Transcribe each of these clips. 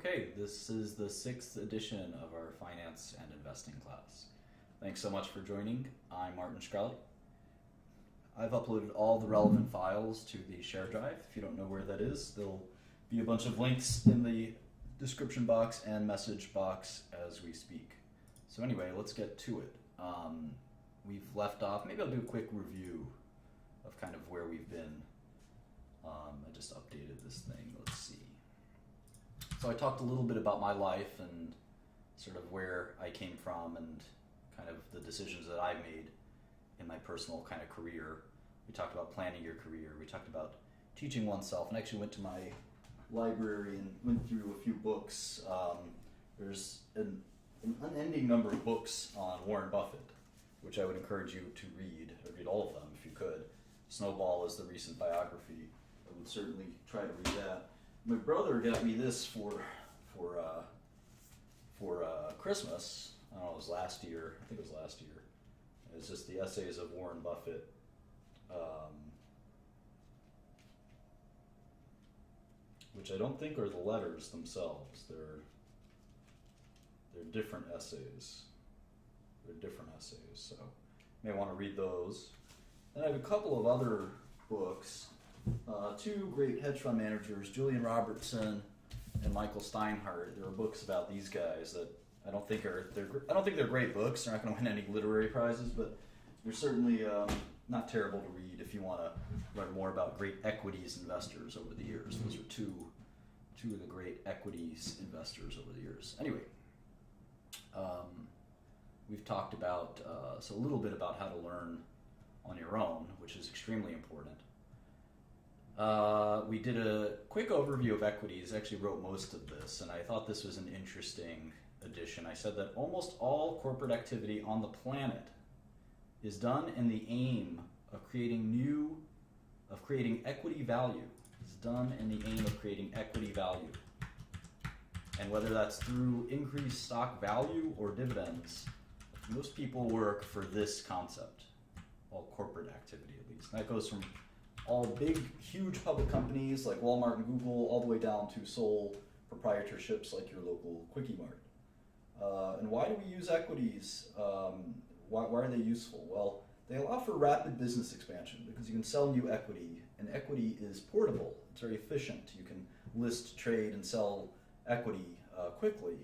Okay, this is the 6th edition of our finance and investing class. Thanks so much for joining. I'm Martin Shkreli. I've uploaded all the relevant files to the share drive. If you don't know where that is, there'll be a bunch of links in the description box and message box as we speak. So anyway, let's get to it. We've left off, maybe I'll do a quick review of kind of where we've been. I just updated this thing, let's see. So I talked a little bit about my life and sort of where I came from and kind of the decisions that I made in my personal kind of career. We talked about planning your career. We talked about teaching oneself, and I actually went to my library and went through a few books. There's an unending number of books on Warren Buffett, which I would encourage you to read, or read all of them if you could. Snowball is the recent biography. I would certainly try to read that. My brother got me this for Christmas. I don't know, it was last year. I think it was last year. It's just the essays of Warren Buffett. Which I don't think are the letters themselves. They're different essays. So you may want to read those. And I have a couple of other books. Two great hedge fund managers, Julian Robertson and Michael Steinhardt. There are books about these guys that I don't think they're great books. They're not going to win any literary prizes, but they're certainly not terrible to read if you want to learn more about great equities investors over the years. Those are two of the great equities investors over the years. Anyway, we've talked about a little bit about how to learn on your own, which is extremely important. We did a quick overview of equities. I actually wrote most of this, and I thought this was an interesting addition. I said that almost all corporate activity on the planet is done in the aim of creating equity value. It's done in the aim of creating equity value. And whether that's through increased stock value or dividends, most people work for this concept, all corporate activity at least. And that goes from all big, huge public companies like Walmart and Google, all the way down to sole proprietorships like your local Quickie Mart. And why do we use equities? Why are they useful? Well, they allow for rapid business expansion because you can sell new equity, and equity is portable. It's very efficient. You can list, trade, and sell equity quickly,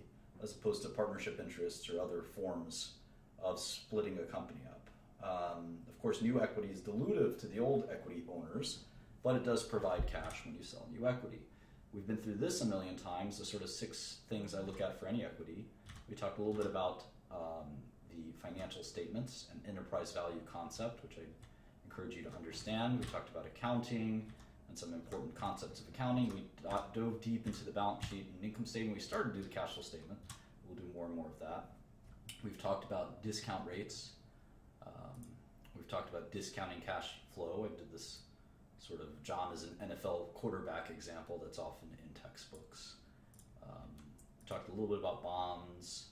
as opposed to partnership interests or other forms of splitting a company up. Of course, new equity is dilutive to the old equity owners, but it does provide cash when you sell new equity. We've been through this a million times, the sort of 6 things I look at for any equity. We talked a little bit about the financial statements and enterprise value concept, which I encourage you to understand. We talked about accounting and some important concepts of accounting. We dove deep into the balance sheet and income statement. We started to do the cash flow statement. We'll do more and more of that. We've talked about discount rates. We've talked about discounting cash flow. I did this sort of John is an NFL quarterback example that's often in textbooks. We talked a little bit about bonds.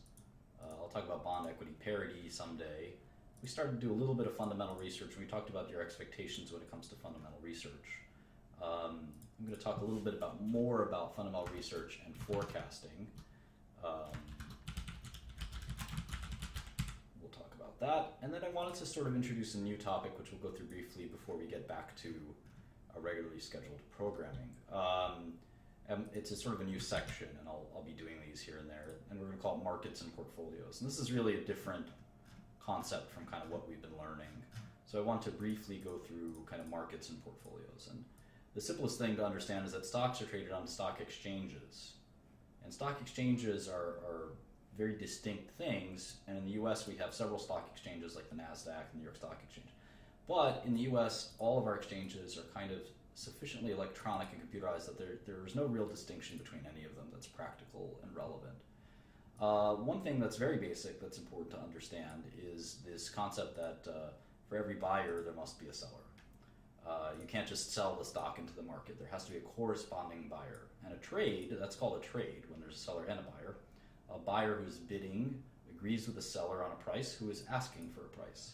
I'll talk about bond equity parity someday. We started to do a little bit of fundamental research. We talked about your expectations when it comes to fundamental research. I'm going to talk a little bit more about fundamental research and forecasting. We'll talk about that. And then I wanted to sort of introduce a new topic, which we'll go through briefly before we get back to a regularly scheduled programming. It's a sort of a new section, and I'll be doing these here and there, and we're going to call it markets and portfolios. And this is really a different concept from kind of what we've been learning. So I want to briefly go through kind of markets and portfolios. And the simplest thing to understand is that stocks are traded on stock exchanges. And stock exchanges are very distinct things. And in the US, we have several stock exchanges like the NASDAQ and the New York Stock Exchange. But in the US, all of our exchanges are kind of sufficiently electronic and computerized that there is no real distinction between any of them that's practical and relevant. One thing that's very basic that's important to understand is this concept that for every buyer, there must be a seller. You can't just sell the stock into the market. There has to be a corresponding buyer. And a trade, that's called a trade when there's a seller and a buyer. A buyer who's bidding agrees with the seller on a price who is asking for a price.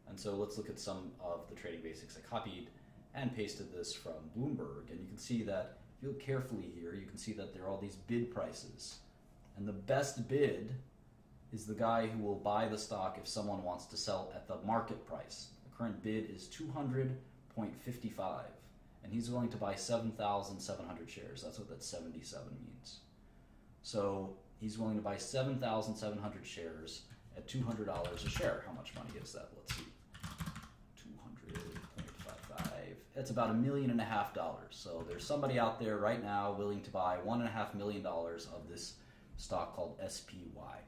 And so let's look at some of the trading basics. I copied and pasted this from Bloomberg, and you can see that if you look carefully here, you can see that there are all these bid prices. And the best bid is the guy who will buy the stock if someone wants to sell at the market price. The current bid is 200.55, and he's willing to buy 7,700 shares. That's what that 77 means. So he's willing to buy 7,700 shares at $200 a share. How much money is that? Let's see. 200.55. That's about $1.5 million. So there's somebody out there right now willing to buy $1.5 million of this stock called SPY.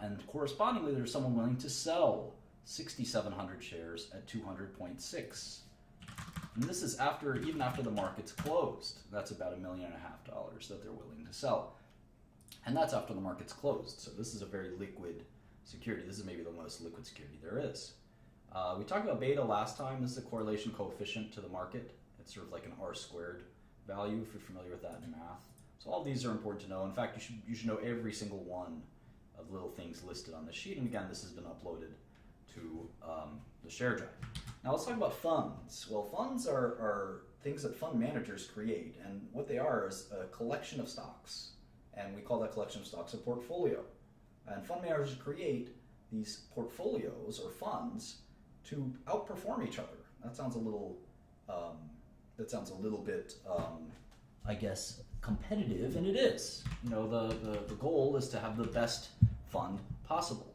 And correspondingly, there's someone willing to sell 6,700 shares at 200.6. And this is even after the market's closed. That's about $1.5 million that they're willing to sell. And that's after the market's closed. So this is a very liquid security. This is maybe the most liquid security there is. We talked about beta last time. This is a correlation coefficient to the market. It's sort of like an R squared value, if you're familiar with that in math. So all these are important to know. In fact, you should know every single one of little things listed on the sheet. And again, this has been uploaded to the share drive. Now let's talk about funds. Well, funds are things that fund managers create, and what they are is a collection of stocks. And we call that collection of stocks a portfolio. And fund managers create these portfolios or funds to outperform each other. That sounds a little bit, I guess, competitive, and it is. You know, the goal is to have the best fund possible.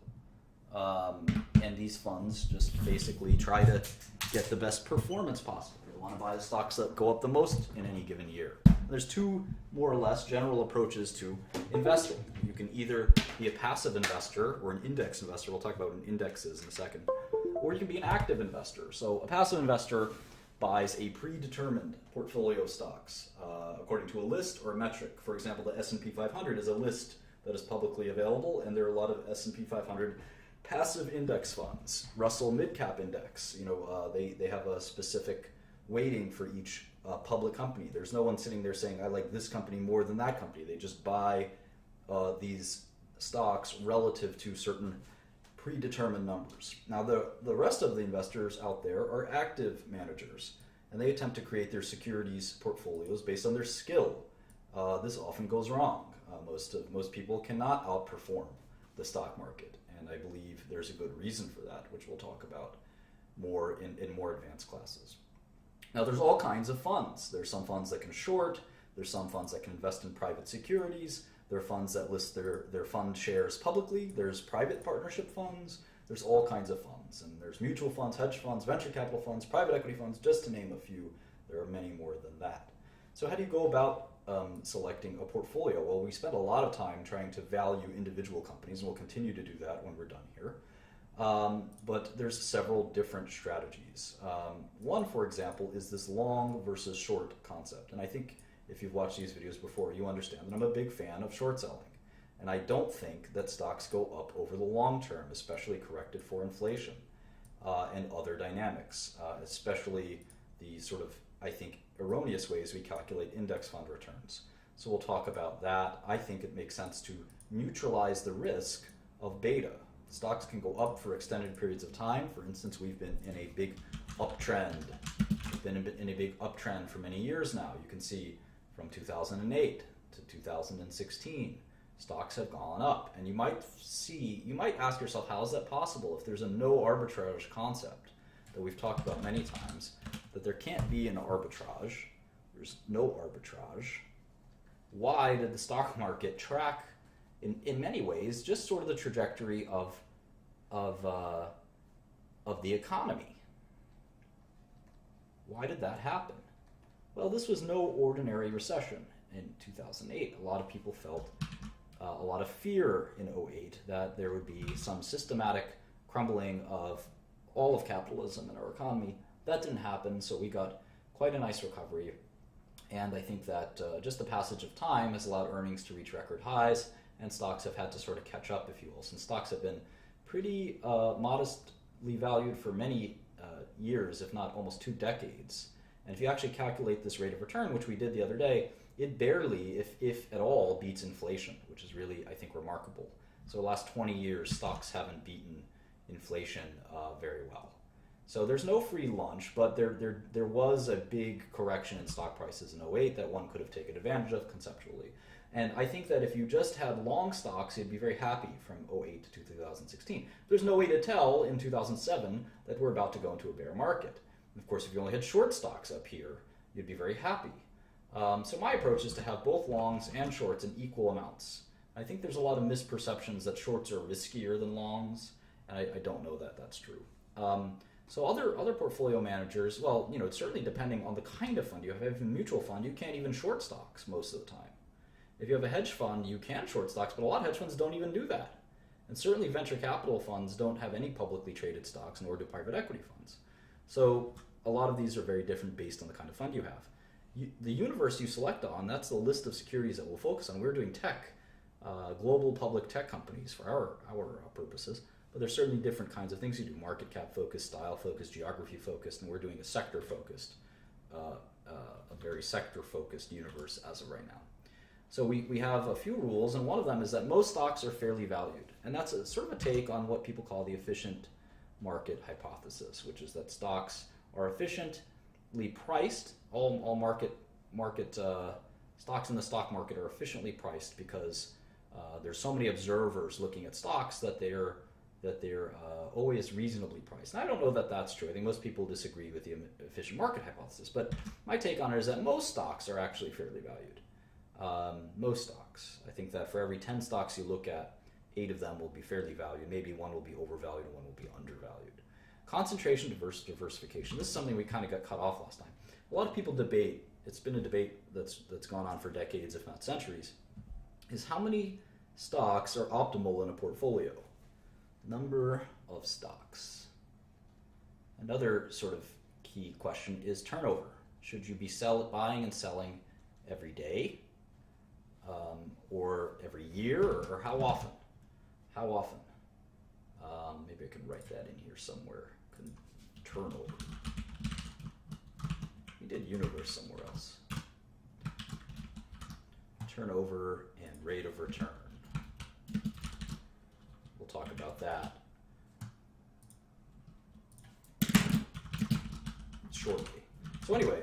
And these funds just basically try to get the best performance possible. They want to buy the stocks that go up the most in any given year. There's two more or less general approaches to investing. You can either be a passive investor or an index investor. We'll talk about what an index is in a second. Or you can be an active investor. So a passive investor buys a predetermined portfolio of stocks according to a list or a metric. For example, the S&P 500 is a list that is publicly available, and there are a lot of S&P 500 passive index funds. Russell Midcap Index, they have a specific weighting for each public company. There's no one sitting there saying, I like this company more than that company. They just buy these stocks relative to certain predetermined numbers. Now, the rest of the investors out there are active managers, and they attempt to create their securities portfolios based on their skill. This often goes wrong. Most people cannot outperform the stock market, and I believe there's a good reason for that, which we'll talk about more in more advanced classes. Now, there's all kinds of funds. There's some funds that can short. There's some funds that can invest in private securities. There are funds that list their fund shares publicly. There's private partnership funds. There's all kinds of funds. And there's mutual funds, hedge funds, venture capital funds, private equity funds, just to name a few. There are many more than that. So how do you go about selecting a portfolio? Well, we spent a lot of time trying to value individual companies, and we'll continue to do that when we're done here. But there's several different strategies. One, for example, is this long versus short concept. And I think if you've watched these videos before, you understand that I'm a big fan of short selling. And I don't think that stocks go up over the long term, especially corrected for inflation and other dynamics, especially the sort of, I think, erroneous ways we calculate index fund returns. So we'll talk about that. I think it makes sense to neutralize the risk of beta. Stocks can go up for extended periods of time. For instance, we've been in a big uptrend. We've been in a big uptrend for many years now. You can see from 2008 to 2016, stocks have gone up. And you might ask yourself, how is that possible? If there's a no arbitrage concept that we've talked about many times, that there can't be an arbitrage, there's no arbitrage, why did the stock market track in many ways just sort of the trajectory of the economy? Why did that happen? Well, this was no ordinary recession in 2008. A lot of people felt a lot of fear in 2008 that there would be some systematic crumbling of all of capitalism in our economy. That didn't happen, so we got quite a nice recovery. And I think that just the passage of time has allowed earnings to reach record highs, and stocks have had to sort of catch up, if you will, since stocks have been pretty modestly valued for many years, if not almost 2 decades. And if you actually calculate this rate of return, which we did the other day, it barely, if at all, beats inflation, which is really, I think, remarkable. So the last 20 years, stocks haven't beaten inflation very well. So there's no free lunch, but there was a big correction in stock prices in '08 that one could have taken advantage of conceptually. And I think that if you just had long stocks, you'd be very happy from '08 to 2016. There's no way to tell in 2007 that we're about to go into a bear market. And of course, if you only had short stocks up here, you'd be very happy. So my approach is to have both longs and shorts in equal amounts. I think there's a lot of misperceptions that shorts are riskier than longs, and I don't know that that's true. So other portfolio managers, well, it's certainly depending on the kind of fund you have. If you have a mutual fund, you can't even short stocks most of the time. If you have a hedge fund, you can short stocks, but a lot of hedge funds don't even do that. And certainly venture capital funds don't have any publicly traded stocks, nor do private equity funds. So a lot of these are very different based on the kind of fund you have. The universe you select on, that's the list of securities that we'll focus on. We're doing tech, global public tech companies for our purposes, but there's certainly different kinds of things you do: market cap focused, style focused, geography focused, and we're doing a sector focused, a very sector focused universe as of right now. So we have a few rules, and one of them is that most stocks are fairly valued, and that's sort of a take on what people call the efficient market hypothesis, which is that stocks are efficiently priced. All market stocks in the stock market are efficiently priced because there's so many observers looking at stocks that they're always reasonably priced. And I don't know that that's true. I think most people disagree with the efficient market hypothesis, but my take on it is that most stocks are actually fairly valued. Most stocks. I think that for every 10 stocks you look at, 8 of them will be fairly valued. Maybe one will be overvalued and one will be undervalued. Concentration, diversification. This is something we kind of got cut off last time. A lot of people debate, it's been a debate that's gone on for decades, if not centuries, is how many stocks are optimal in a portfolio. Number of stocks. Another sort of key question is turnover. Should you be buying and selling every day? Or every year, or how often? How often? Maybe I can write that in here somewhere. Turnover. We did universe somewhere else. Turnover and rate of return. We'll talk about that shortly. So anyway,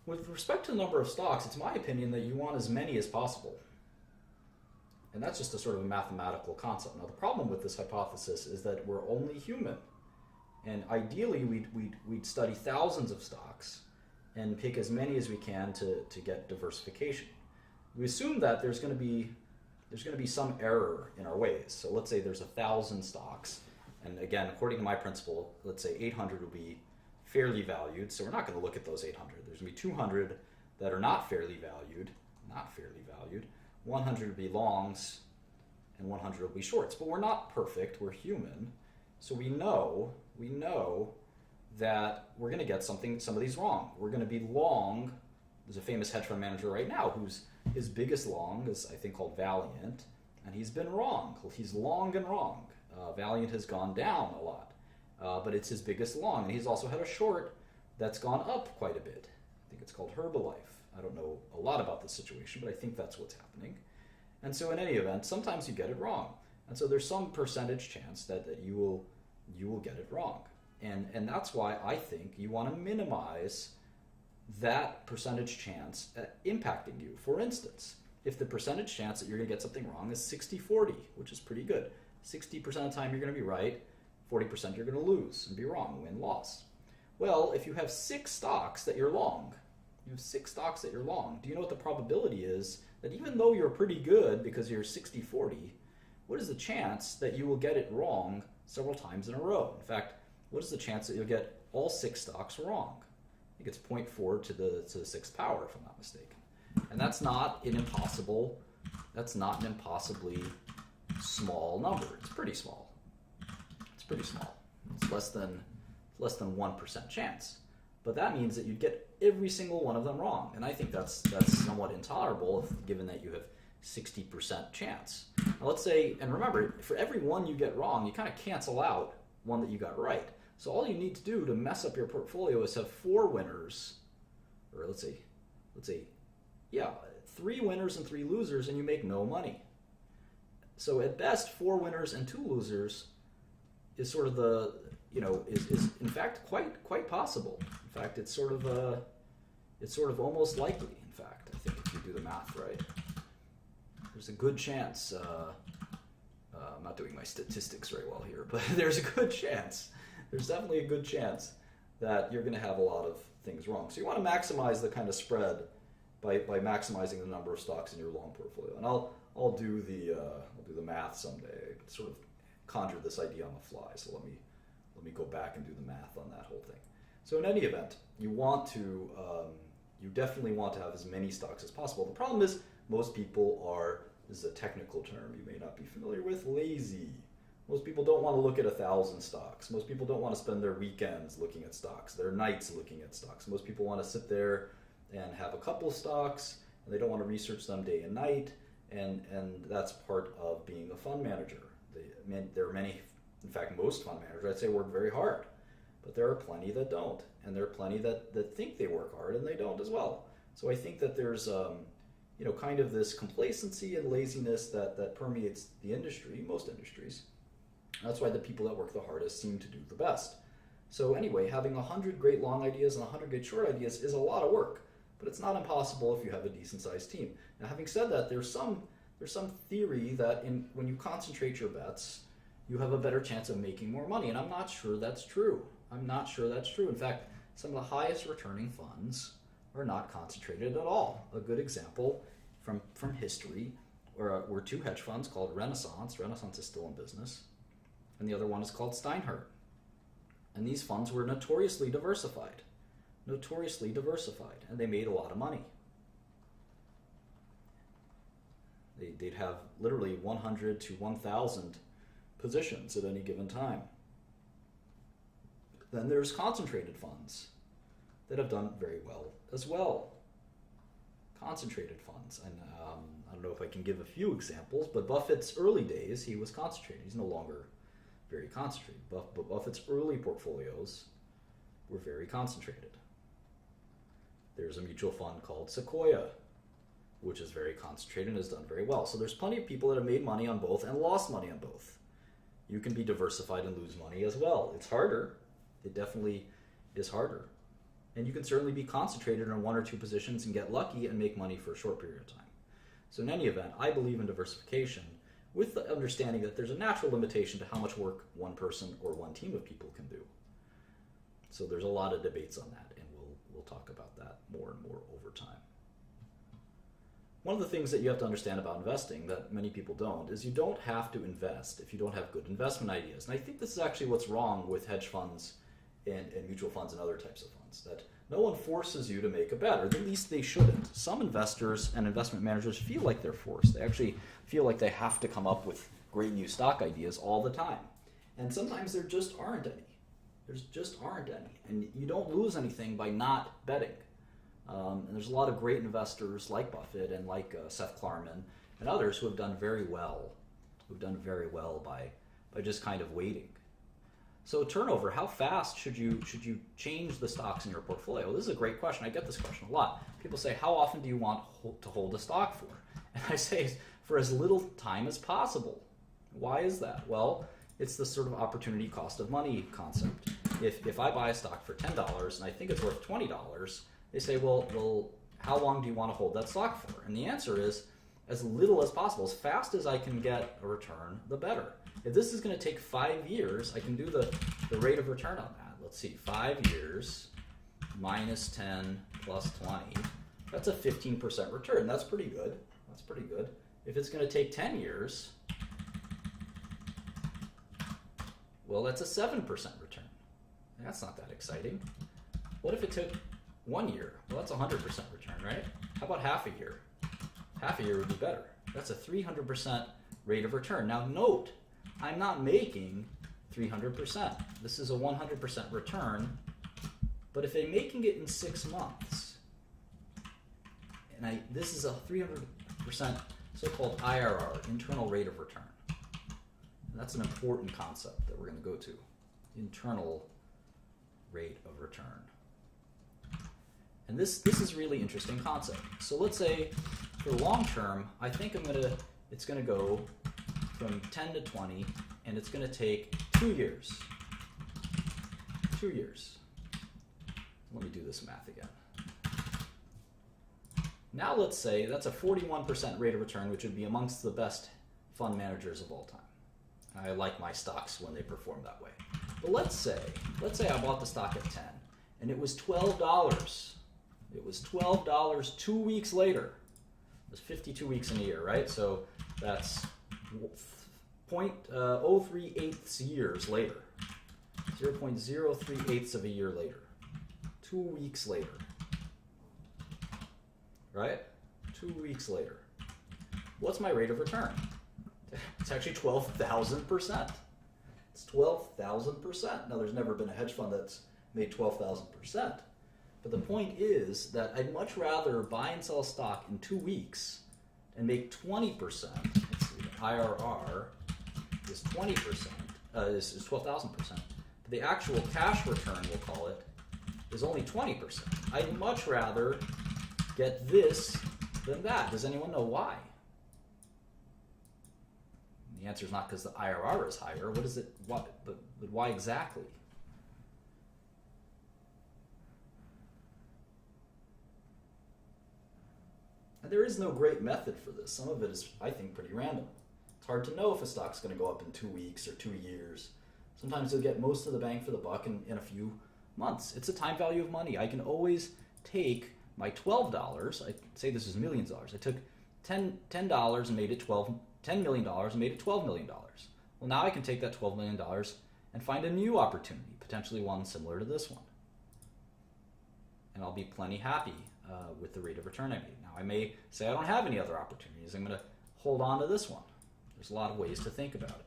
with respect to the number of stocks, it's my opinion that you want as many as possible. And that's just a sort of a mathematical concept. Now, the problem with this hypothesis is that we're only human. And ideally, we'd study thousands of stocks and pick as many as we can to get diversification. We assume that there's going to be some error in our ways. So let's say there's 1,000 stocks. And again, according to my principle, let's say 800 will be fairly valued, so we're not going to look at those 800. There's going to be 200 that are not fairly valued, 100 will be longs, and 100 will be shorts. But we're not perfect, we're human, so we know that we're going to get some of these wrong. We're going to be long. There's a famous hedge fund manager right now his biggest long is, I think, called Valiant, and he's been wrong. He's long and wrong. Valiant has gone down a lot. But it's his biggest long, and he's also had a short that's gone up quite a bit. I think it's called Herbalife. I don't know a lot about the situation, but I think that's what's happening. And so in any event, sometimes you get it wrong. And so there's some percentage chance that you will get it wrong. And that's why I think you want to minimize that percentage chance impacting you. For instance, if the percentage chance that you're going to get something wrong is 60-40, which is pretty good. 60% of the time you're going to be right, 40% you're going to lose and be wrong, win-loss. Well, if you have 6 stocks that you're long, do you know what the probability is that even though you're pretty good because you're 60-40, what is the chance that you will get it wrong several times in a row? In fact, what is the chance that you'll get all 6 stocks wrong? I think it's 0.4 to the 6th power, if I'm not mistaken. And that's not an impossibly small number. It's pretty small. It's less than 1% chance. But that means that you'd get every single one of them wrong. And I think that's somewhat intolerable given that you have 60% chance. Now let's say, and remember, for every one you get wrong, you kind of cancel out one that you got right. So all you need to do to mess up your portfolio is have 4 winners, or let's say, 3 winners and 3 losers, and you make no money. So at best, 4 winners and 2 losers is sort of is in fact quite possible. In fact, it's sort of almost likely. In fact, I think if you do the math right, there's a good chance. I'm not doing my statistics very well here, but there's a good chance. There's definitely a good chance that you're going to have a lot of things wrong. So you want to maximize the kind of spread by maximizing the number of stocks in your long portfolio. And I'll do the math someday. I sort of conjured this idea on the fly. So let me go back and do the math on that whole thing. So in any event, you definitely want to have as many stocks as possible. The problem is most people are, this is a technical term you may not be familiar with, lazy. Most people don't want to look at 1,000 stocks. Most people don't want to spend their weekends looking at stocks, their nights looking at stocks. Most people want to sit there and have a couple of stocks, and they don't want to research them day and night, and that's part of being a fund manager. There are many, in fact, most fund managers, I'd say, work very hard, but there are plenty that don't, and there are plenty that think they work hard, and they don't as well. So I think that there's kind of this complacency and laziness that permeates the industry, most industries. That's why the people that work the hardest seem to do the best. So anyway, having 100 great long ideas and 100 great short ideas is a lot of work, but it's not impossible if you have a decent-sized team. Now, having said that, there's some theory that when you concentrate your bets, you have a better chance of making more money, and I'm not sure that's true. In fact, some of the highest returning funds are not concentrated at all. A good example from history were two hedge funds called Renaissance. Renaissance is still in business. And the other one is called Steinhardt. And these funds were notoriously diversified, and they made a lot of money. They'd have literally 100 to 1,000 positions at any given time. Then there's concentrated funds that have done very well as well. Concentrated funds, and I don't know if I can give a few examples, but Buffett's early days, he was concentrated. He's no longer very concentrated, but Buffett's early portfolios were very concentrated. There's a mutual fund called Sequoia, which is very concentrated and has done very well. So there's plenty of people that have made money on both and lost money on both. You can be diversified and lose money as well. It's harder. It definitely is harder. And you can certainly be concentrated on one or two positions and get lucky and make money for a short period of time. So in any event, I believe in diversification with the understanding that there's a natural limitation to how much work one person or one team of people can do. So there's a lot of debates on that, and we'll talk about that more and more over time. One of the things that you have to understand about investing that many people don't is you don't have to invest if you don't have good investment ideas. And I think this is actually what's wrong with hedge funds and mutual funds and other types of funds, that no one forces you to make a bet, or at least they shouldn't. Some investors and investment managers feel like they're forced. They actually feel like they have to come up with great new stock ideas all the time. And sometimes there just aren't any. And you don't lose anything by not betting. And there's a lot of great investors like Buffett and like Seth Klarman and others who have done very well by just kind of waiting. So turnover, how fast should you change the stocks in your portfolio? This is a great question. I get this question a lot. People say, how often do you want to hold a stock for? And I say, for as little time as possible. Why is that? Well, it's the sort of opportunity cost of money concept. If I buy a stock for $10 and I think it's worth $20, they say, well, how long do you want to hold that stock for? And the answer is as little as possible. As fast as I can get a return, the better. If this is going to take 5 years, I can do the rate of return on that. Let's see, 5 years minus 10 plus 20. That's a 15% return. That's pretty good. If it's going to take 10 years, well, that's a 7% return. That's not that exciting. What if it took 1 year? Well, that's a 100% return, right? How about half a year? Half a year would be better. That's a 300% rate of return. Now note, I'm not making 300%. This is a 100% return. But if I'm making it in 6 months, and this is a 300% so-called IRR, internal rate of return. And that's an important concept that we're going to go to. Internal rate of return. And this is a really interesting concept. So let's say for long term, I think it's going to go from 10 to 20, and it's going to take 2 years. 2 years. Let me do this math again. Now let's say that's a 41% rate of return, which would be amongst the best fund managers of all time. I like my stocks when they perform that way. But let's say I bought the stock at 10 and it was $12. It was $12 2 weeks later. It was 52 weeks in a year, right? So that's 0.038 years later. 0.038 of a year later. 2 weeks later. Right? 2 weeks later. What's my rate of return? It's actually 12,000%. It's 12,000%. Now, there's never been a hedge fund that's made 12,000%. But the point is that I'd much rather buy and sell a stock in 2 weeks and make 20%. Let's see, the IRR is 20%, is 12,000%. But the actual cash return, we'll call it, is only 20%. I'd much rather get this than that. Does anyone know why? The answer is not because the IRR is higher. What is it? What? But why exactly? And there is no great method for this. Some of it is, I think, pretty random. It's hard to know if a stock's going to go up in 2 weeks or 2 years. Sometimes you'll get most of the bang for the buck in a few months. It's a time value of money. I can always take my $12, I say this is millions of dollars. I took $10 and made it $10 million and made it $12 million. Well, now I can take that $12 million and find a new opportunity, potentially one similar to this one. And I'll be plenty happy with the rate of return I made. Now, I may say I don't have any other opportunities. I'm going to hold on to this one. There's a lot of ways to think about it.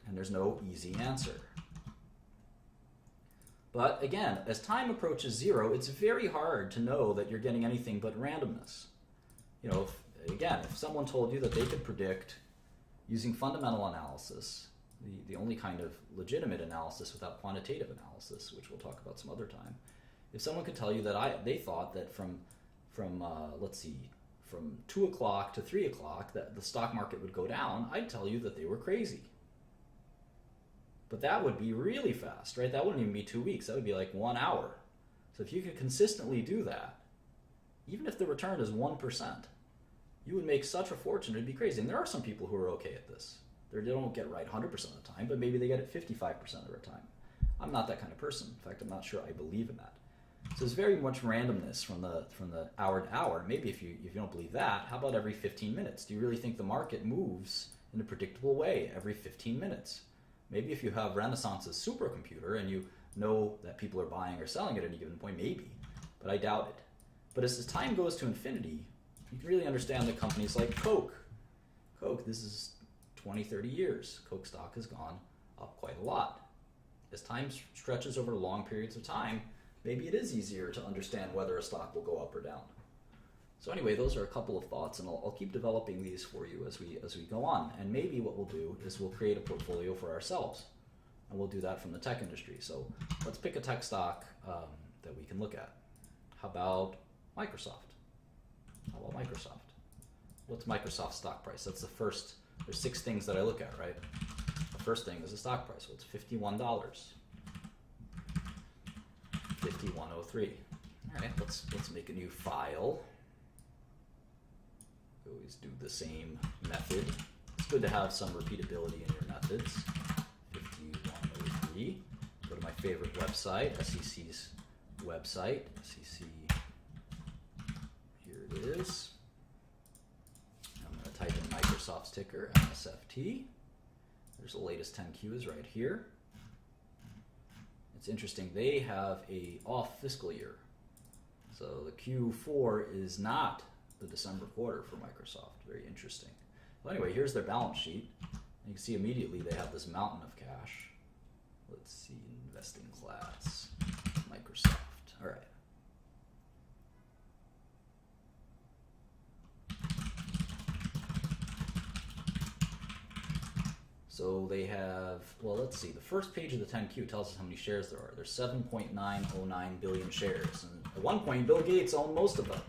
And there's no easy answer. But again, as time approaches 0, it's very hard to know that you're getting anything but randomness. You know, if someone told you that they could predict using fundamental analysis, the only kind of legitimate analysis without quantitative analysis, which we'll talk about some other time, if someone could tell you that they thought that from 2 o'clock to 3 o'clock that the stock market would go down, I'd tell you that they were crazy. But that would be really fast, right? That wouldn't even be 2 weeks. That would be like 1 hour. So if you could consistently do that, even if the return is 1%, you would make such a fortune. It'd be crazy. And there are some people who are okay at this. They don't get it right 100% of the time, but maybe they get it 55% of the time. I'm not that kind of person. In fact, I'm not sure I believe in that. So there's very much randomness from the hour to hour. Maybe if you don't believe that, how about every 15 minutes? Do you really think the market moves in a predictable way every 15 minutes? Maybe if you have Renaissance's supercomputer and you know that people are buying or selling at any given point, maybe, but I doubt it. But as time goes to infinity, you can really understand that companies like Coke, this is 20, 30 years, Coke stock has gone up quite a lot. As time stretches over long periods of time, maybe it is easier to understand whether a stock will go up or down. So anyway, those are a couple of thoughts, and I'll keep developing these for you as we go on. And maybe what we'll do is we'll create a portfolio for ourselves, and we'll do that from the tech industry. So let's pick a tech stock that we can look at. How about Microsoft? What's Microsoft's stock price? That's the first. There's 6 things that I look at, right? The first thing is the stock price. Well, it's $51. 51.03. All right, let's make a new file. Always do the same method. It's good to have some repeatability in your methods. 5103. Go to my favorite website, SEC's website. SEC. Here it is. I'm going to type in Microsoft's ticker, MSFT. There's the latest 10 Qs right here. It's interesting. They have a off fiscal year. So the Q4 is not the December quarter for Microsoft. Very interesting. Well, anyway, here's their balance sheet. You can see immediately they have this mountain of cash. Let's see, investing class, Microsoft. All right. So they have, well, let's see. The first page of the 10Q tells us how many shares there are. There's 7.909 billion shares. And at one point, Bill Gates owned most of them.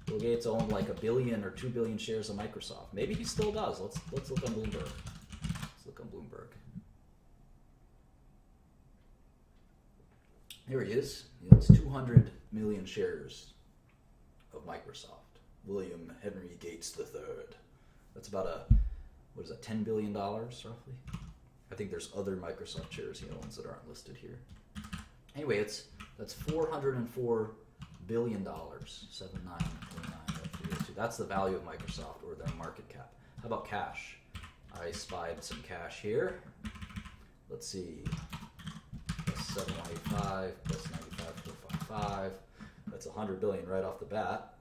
Bill Gates owned like 1 billion or 2 billion shares of Microsoft. Maybe he still does. Let's look on Bloomberg. Let's look on Bloomberg. Here he is. He owns 200 million shares of Microsoft. William Henry Gates III. That's about $10 billion roughly? I think there's other Microsoft shares he owns that aren't listed here. Anyway, that's $404 billion, 79.9. That's the value of Microsoft, or their market cap. How about cash? I spied some cash here. Let's see. Plus 785, plus 95,455. That's 100 billion right off the bat.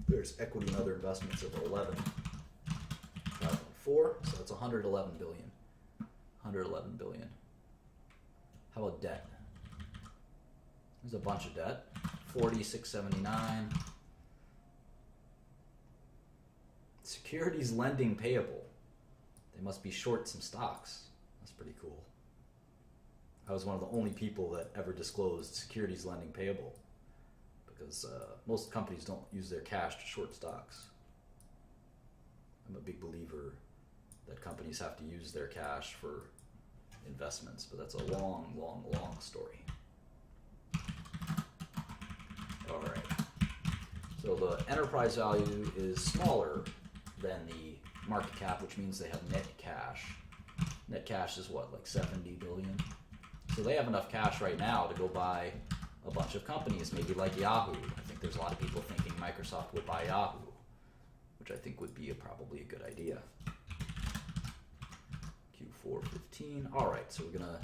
There's equity and other investments of 11.4, so that's 111 billion. 111 billion. How about debt? There's a bunch of debt. 4679. Securities lending payable. They must be short some stocks. That's pretty cool. I was one of the only people that ever disclosed securities lending payable, because most companies don't use their cash to short stocks. I'm a big believer that companies have to use their cash for investments, but that's a long, long, long story. All right. So the enterprise value is smaller than the market cap, which means they have net cash. Net cash is what, like 70 billion? So they have enough cash right now to go buy a bunch of companies, maybe like Yahoo. I think there's a lot of people thinking Microsoft would buy Yahoo, which I think would be probably a good idea. Q415. All right, so we're going to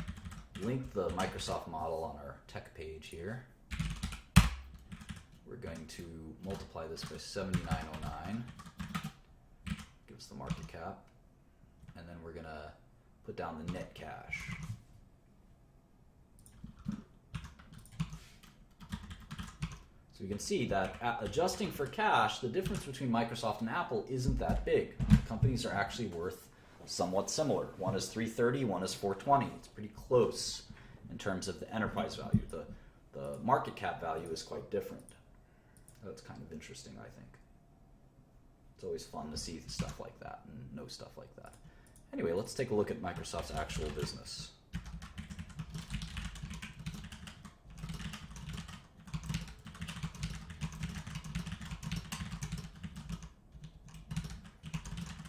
link the Microsoft model on our tech page here. We're going to multiply this by 7909. Gives the market cap. And then we're going to put down the net cash. So you can see that adjusting for cash, the difference between Microsoft and Apple isn't that big. The companies are actually worth somewhat similar. One is 330, one is 420. It's pretty close in terms of the enterprise value. The market cap value is quite different. That's kind of interesting, I think. It's always fun to see stuff like that and know stuff like that. Anyway, let's take a look at Microsoft's actual business.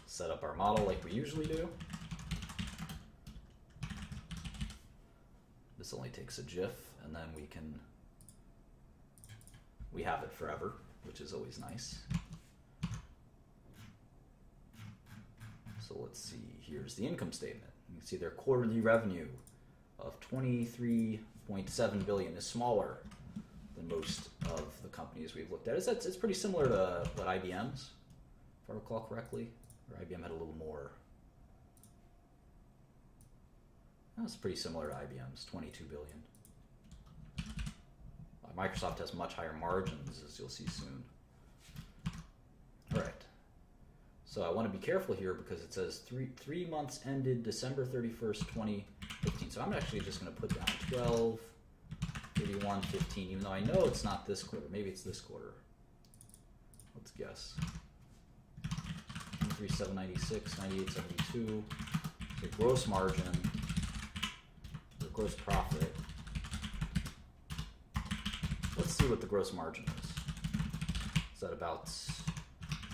Set up our model like we usually do. This only takes a GIF, and then we have it forever, which is always nice. So let's see, here's the income statement. You can see their quarterly revenue of 23.7 billion is smaller than most of the companies we've looked at. It's pretty similar to what IBM's, if I recall correctly. Or IBM had a little more. That's pretty similar to IBM's, 22 billion. Microsoft has much higher margins, as you'll see soon. All right. So I want to be careful here because it says three months ended December 31st, 2015. So I'm actually just going to put down 12/31/15, even though I know it's not this quarter. Maybe it's this quarter. Let's guess. 3,796, 98.72. The gross margin, the gross profit. Let's see what the gross margin is. Is that about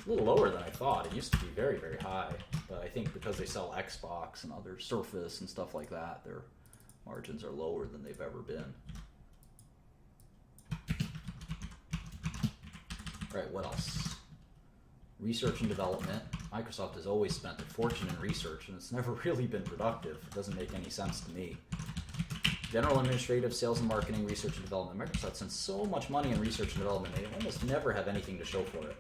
a little lower than I thought? It used to be very, very high, but I think because they sell Xbox and other Surface and stuff like that, their margins are lower than they've ever been. All right, what else? Research and development. Microsoft has always spent a fortune in research, and it's never really been productive. It doesn't make any sense to me. General administrative, sales and marketing, research and development. Microsoft spends so much money in research and development, they almost never have anything to show for it.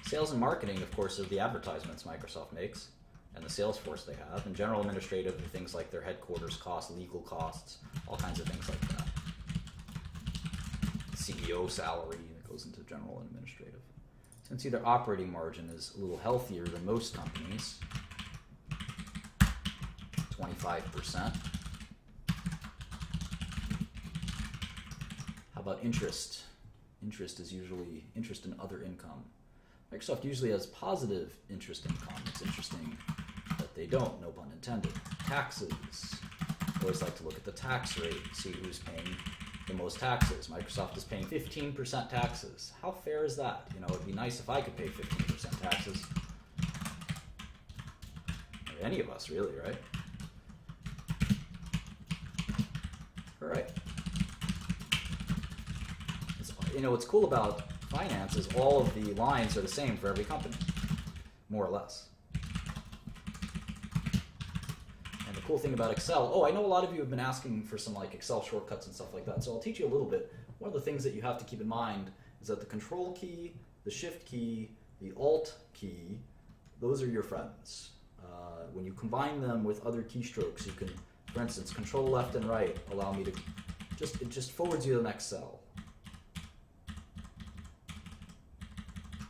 Sales and marketing, of course, are the advertisements Microsoft makes and the sales force they have. And general administrative are things like their headquarters costs, legal costs, all kinds of things like that. CEO salary that goes into general and administrative. So you can see their operating margin is a little healthier than most companies. 25%. How about interest? Interest is usually interest in other income. Microsoft usually has positive interest income. It's interesting that they don't, no pun intended. Taxes. always like to look at the tax rate, see who's paying the most taxes. Microsoft is paying 15% taxes. How fair is that? You know, it'd be nice if I could pay 15% taxes. Or any of us, really, right? All right. You know, what's cool about finance is all of the lines are the same for every company, more or less. And the cool thing about Excel, oh, I know a lot of you have been asking for some like Excel shortcuts and stuff like that, so I'll teach you a little bit. One of the things that you have to keep in mind is that the Control key, the Shift key, the Alt key, those are your friends. When you combine them with other keystrokes, you can, for instance, Control left and right allow me to, it just forwards you to the next cell.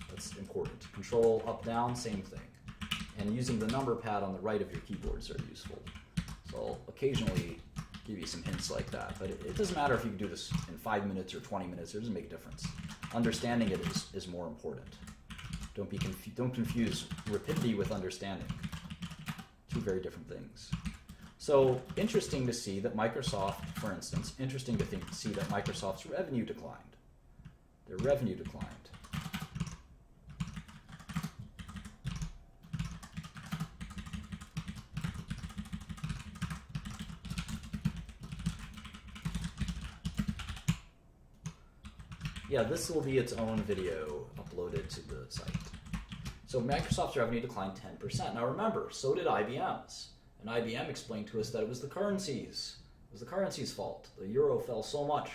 That's important. Control up, down, same thing. And using the number pad on the right of your keyboards are useful. So I'll occasionally give you some hints like that, but it doesn't matter if you can do this in 5 minutes or 20 minutes, it doesn't make a difference. Understanding it is more important. Don't confuse rapidity with understanding. Two very different things. So interesting to see that Microsoft, for instance, interesting to see that Microsoft's revenue declined. Their revenue declined. Yeah, this will be its own video uploaded to the site. So Microsoft's revenue declined 10%. Now remember, so did IBM's. And IBM explained to us that it was the currencies. It was the currency's fault. The euro fell so much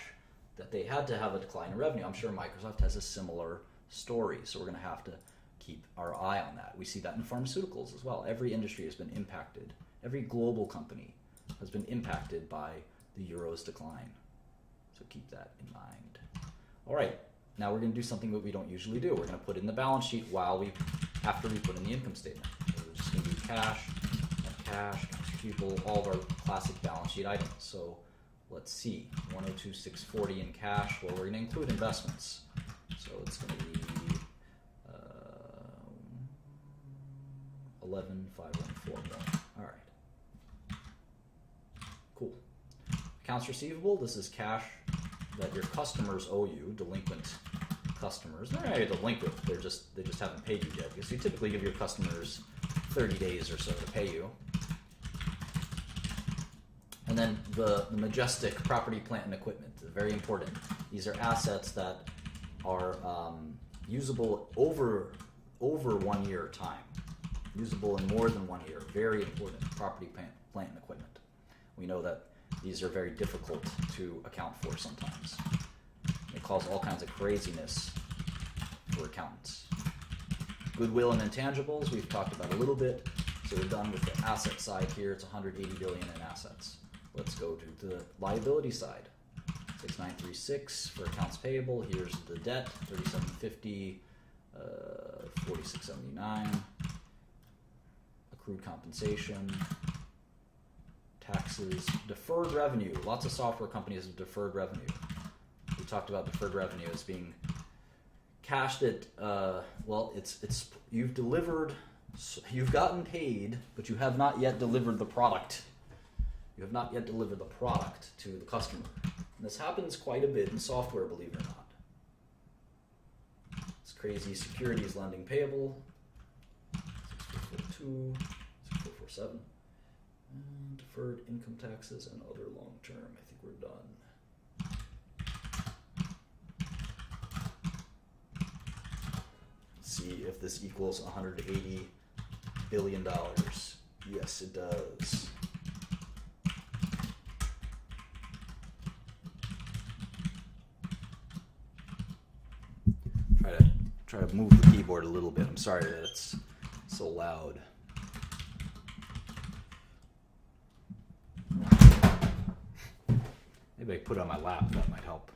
that they had to have a decline in revenue. I'm sure Microsoft has a similar story, so we're going to have to keep our eye on that. We see that in pharmaceuticals as well. Every industry has been impacted. Every global company has been impacted by the euro's decline. So keep that in mind. All right, now we're going to do something that we don't usually do. We're going to put in the balance sheet after we put in the income statement. So we're just going to do cash, accounts receivable, all of our classic balance sheet items. So let's see, 102,640 in cash. Well, we're going to include investments. So it's going to be 11,514 million. All right, cool. Accounts receivable, this is cash that your customers owe you, delinquent customers. They're not delinquent, they just haven't paid you yet, because you typically give your customers 30 days or so to pay you. And then the majestic property, plant, and equipment, very important. These are assets that are usable over 1 year time, usable in more than 1 year. Very important, property, plant, and equipment. We know that these are very difficult to account for sometimes. They cause all kinds of craziness for accountants. Goodwill and intangibles, we've talked about a little bit. So we're done with the asset side here. It's 180 billion in assets. Let's go to the liability side. 6936 for accounts payable. Here's the debt, 3750, 4679. Accrued compensation. Taxes, deferred revenue. Lots of software companies have deferred revenue. We talked about deferred revenue as being cash that, you've gotten paid, but you have not yet delivered the product. You have not yet delivered the product to the customer. And this happens quite a bit in software, believe it or not. It's crazy. Securities lending payable, 6442, 6447. And deferred income taxes and other long term. I think we're done. Let's see if this equals $180 billion. Yes, it does. Try to move the keyboard a little bit. I'm sorry that it's so loud. Maybe I put it on my lap, that might help.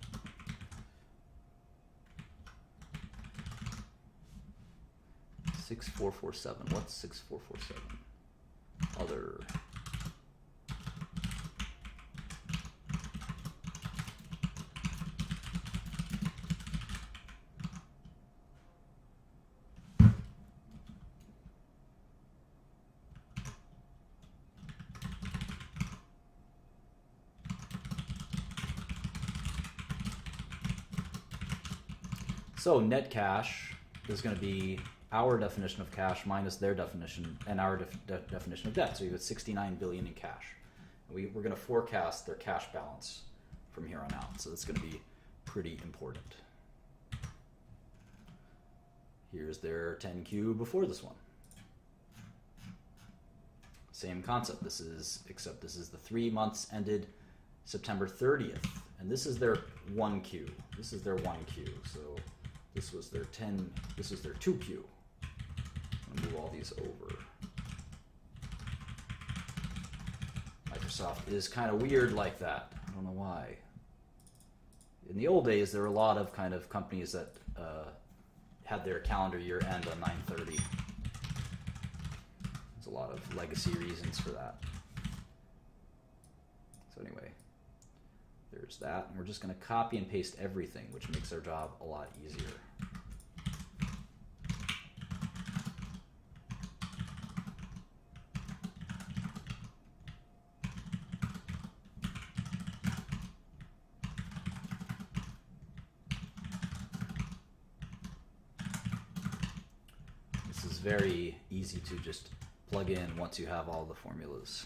$6,447. What's 6447? Other. So net cash is going to be our definition of cash minus their definition and our definition of debt. So you have 69 billion in cash. We're going to forecast their cash balance from here on out. So that's going to be pretty important. Here's their 10Q before this one. Same concept. Except this is the 3 months ended September 30th. And this is their 1Q. This is their 1Q. So this was their 10, this is their 2Q. I'll move all these over. Microsoft is kind of weird like that. I don't know why. In the old days, there were a lot of kind of companies that had their calendar year end on 9/30. There's a lot of legacy reasons for that. So anyway, there's that. And we're just going to copy and paste everything, which makes our job a lot easier. This is very easy to just plug in once you have all the formulas.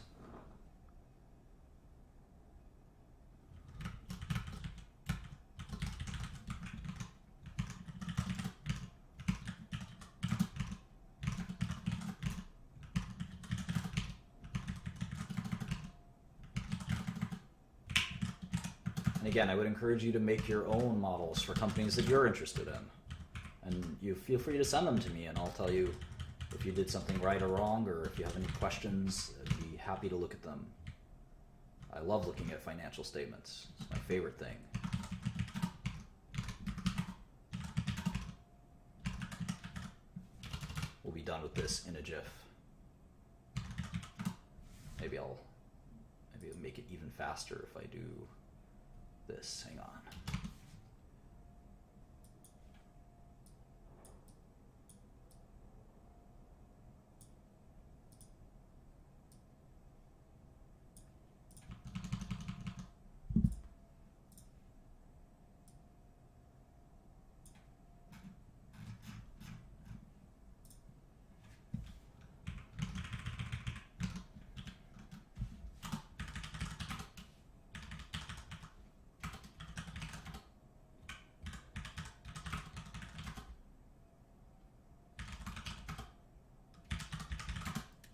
And again, I would encourage you to make your own models for companies that you're interested in. And you feel free to send them to me, and I'll tell you if you did something right or wrong, or if you have any questions. I'd be happy to look at them. I love looking at financial statements. It's my favorite thing. We'll be done with this in a jiff. Maybe I'll make it even faster if I do this. Hang on.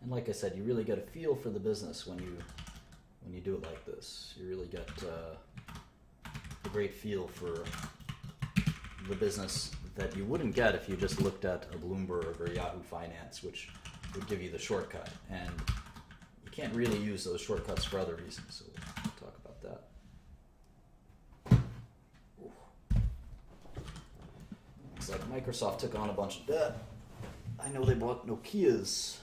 And like I said, you really get a feel for the business when you do it like this. You really get a great feel for the business that you wouldn't get if you just looked at a Bloomberg or Yahoo Finance, which would give you the shortcut. And you can't really use those shortcuts for other reasons, so we'll talk about that. Ooh. Looks like Microsoft took on a bunch of debt. I know they bought Nokia's.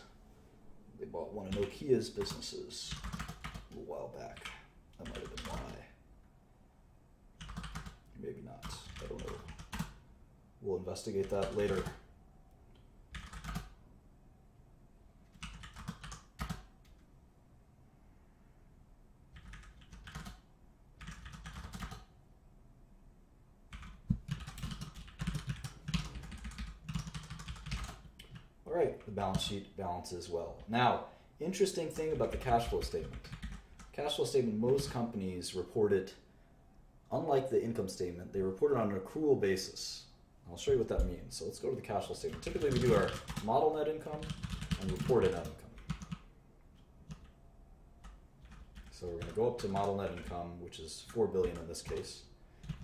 They bought one of Nokia's businesses a little while back. That might have been why. Maybe not. I don't know. We'll investigate that later. All right, the balance sheet balances well. Now, interesting thing about the cash flow statement. Cash flow statement, most companies report it, unlike the income statement, they report it on an accrual basis. I'll show you what that means. So let's go to the cash flow statement. Typically we do our model net income and reported net income. So we're going to go up to model net income, which is 4 billion in this case.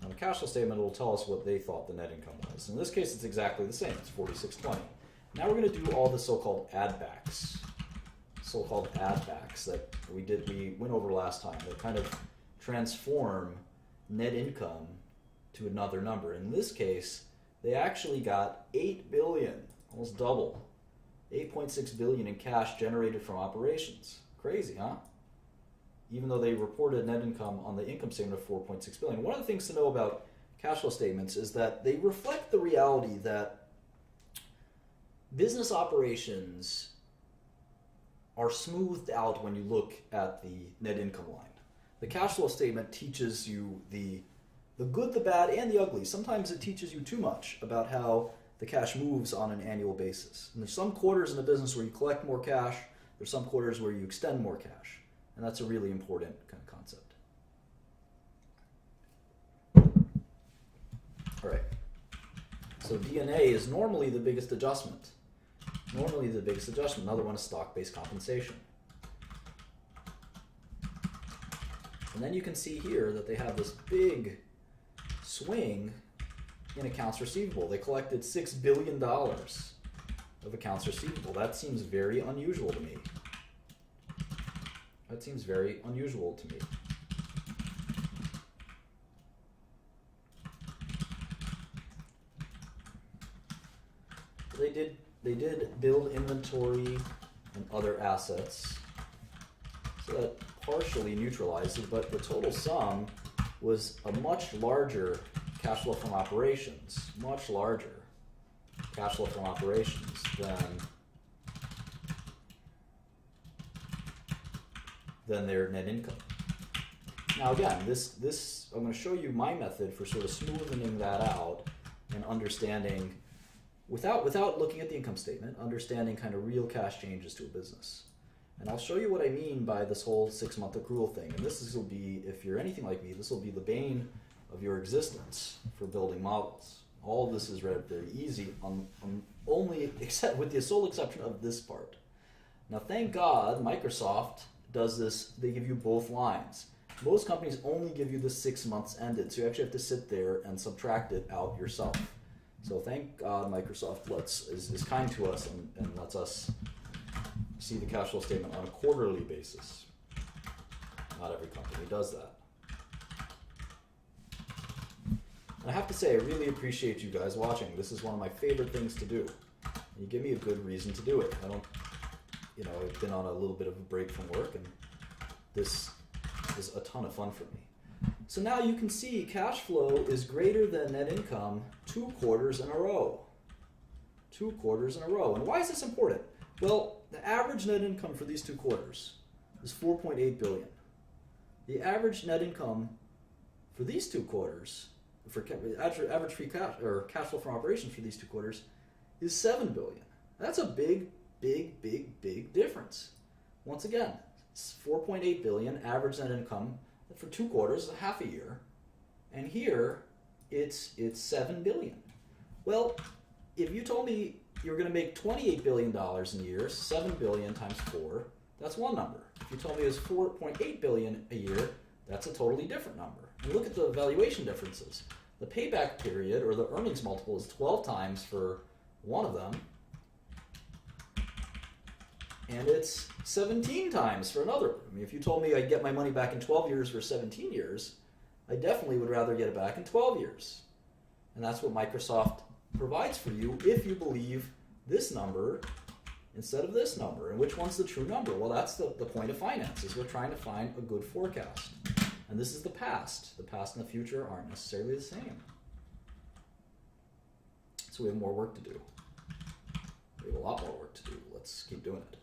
On the cash flow statement, it will tell us what they thought the net income was. In this case, it's exactly the same. It's 4620. Now we're going to do all the so-called add-backs. So-called add-backs that we went over last time that kind of transform net income to another number. In this case, they actually got 8 billion, almost double. 8.6 billion in cash generated from operations. Crazy, huh? Even though they reported net income on the income statement of 4.6 billion. One of the things to know about cash flow statements is that they reflect the reality that business operations are smoothed out when you look at the net income line. The cash flow statement teaches you the the good, the bad, and the ugly. Sometimes it teaches you too much about how the cash moves on an annual basis. And there's some quarters in a business where you collect more cash. There's some quarters where you extend more cash. And that's a really important kind of concept. All right. So DNA is normally the biggest adjustment. Another one is stock-based compensation. And then you can see here that they have this big swing in accounts receivable. They collected $6 billion of accounts receivable. That seems very unusual to me. They did build inventory and other assets, so that partially neutralized it, but the total sum was a much larger cash flow from operations, than their net income. Now again, this I'm going to show you my method for sort of smoothing that out and understanding, without looking at the income statement, understanding kind of real cash changes to a business. And I'll show you what I mean by this whole 6-month accrual thing. And this will be, if you're anything like me, this will be the bane of your existence for building models. All of this is very easy, only except with the sole exception of this part. Now, thank God, Microsoft does this. They give you both lines. Most companies only give you the 6 months ended, so you actually have to sit there and subtract it out yourself. So thank God Microsoft is kind to us and lets us see the cash flow statement on a quarterly basis. Not every company does that. And I have to say, I really appreciate you guys watching. This is one of my favorite things to do. You give me a good reason to do it. I've been on a little bit of a break from work, and this is a ton of fun for me. So now you can see cash flow is greater than net income 2 quarters in a row. 2 quarters in a row. And why is this important? Well, the average net income for these 2 quarters is $4.8 billion. The average net income for these 2 quarters, for average free cash or cash flow from operations for these 2 quarters, is $7 billion. That's a big difference. Once again, it's $4.8 billion average net income for 2 quarters, half a year, and here it's $7 billion. Well, if you told me you're going to make $28 billion in a year, $7 billion times 4, that's one number. If you told me it was $4.8 billion a year, that's a totally different number. And look at the valuation differences. The payback period, or the earnings multiple, is 12 times for one of them, and it's 17 times for another. I mean, if you told me I'd get my money back in 12 years versus 17 years, I definitely would rather get it back in 12 years. And that's what Microsoft provides for you if you believe this number instead of this number. And which one's the true number? Well, that's the point of finance, is we're trying to find a good forecast. And this is the past. The past and the future aren't necessarily the same. So we have more work to do. We have a lot more work to do. Let's keep doing it.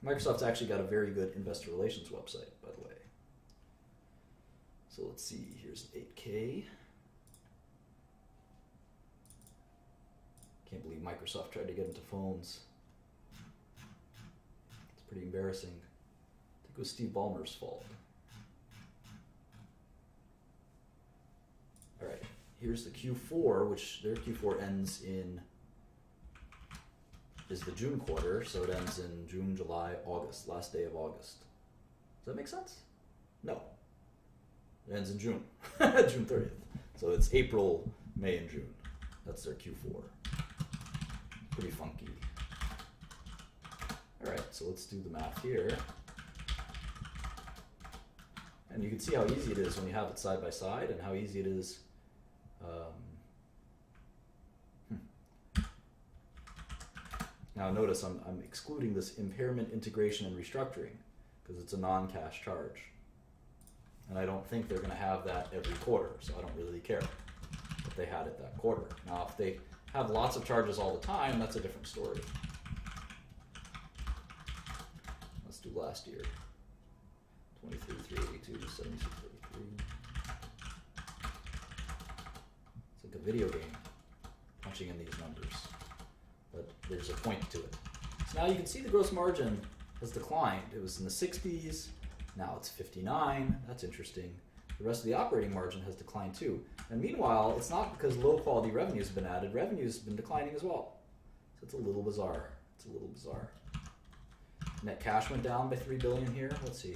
Microsoft's actually got a very good investor relations website, by the way. So let's see, here's an 8K. Can't believe Microsoft tried to get into phones. It's pretty embarrassing. I think it was Steve Ballmer's fault. All right, here's the Q4, which their Q4 ends in, is the June quarter, so it ends in June, July, August, last day of August. Does that make sense? No. It ends in June, June 30th. So it's April, May, and June. That's their Q4. Pretty funky. All right, so let's do the math here. And you can see how easy it is when you have it side by side, and how easy it is. Now notice I'm excluding this impairment, integration, and restructuring because it's a non-cash charge. And I don't think they're going to have that every quarter, so I don't really care if they had it that quarter. Now, if they have lots of charges all the time, that's a different story. Let's do last year. 23, 382, 76, 33. a video game, punching in these numbers. But there's a point to it. So now you can see the gross margin has declined. It was in the 60s, now it's 59. That's interesting. The rest of the operating margin has declined too. And meanwhile, it's not because low quality revenues have been added. Revenues have been declining as well. So it's a little bizarre. It's a little bizarre. Net cash went down by $3 billion here. Let's see.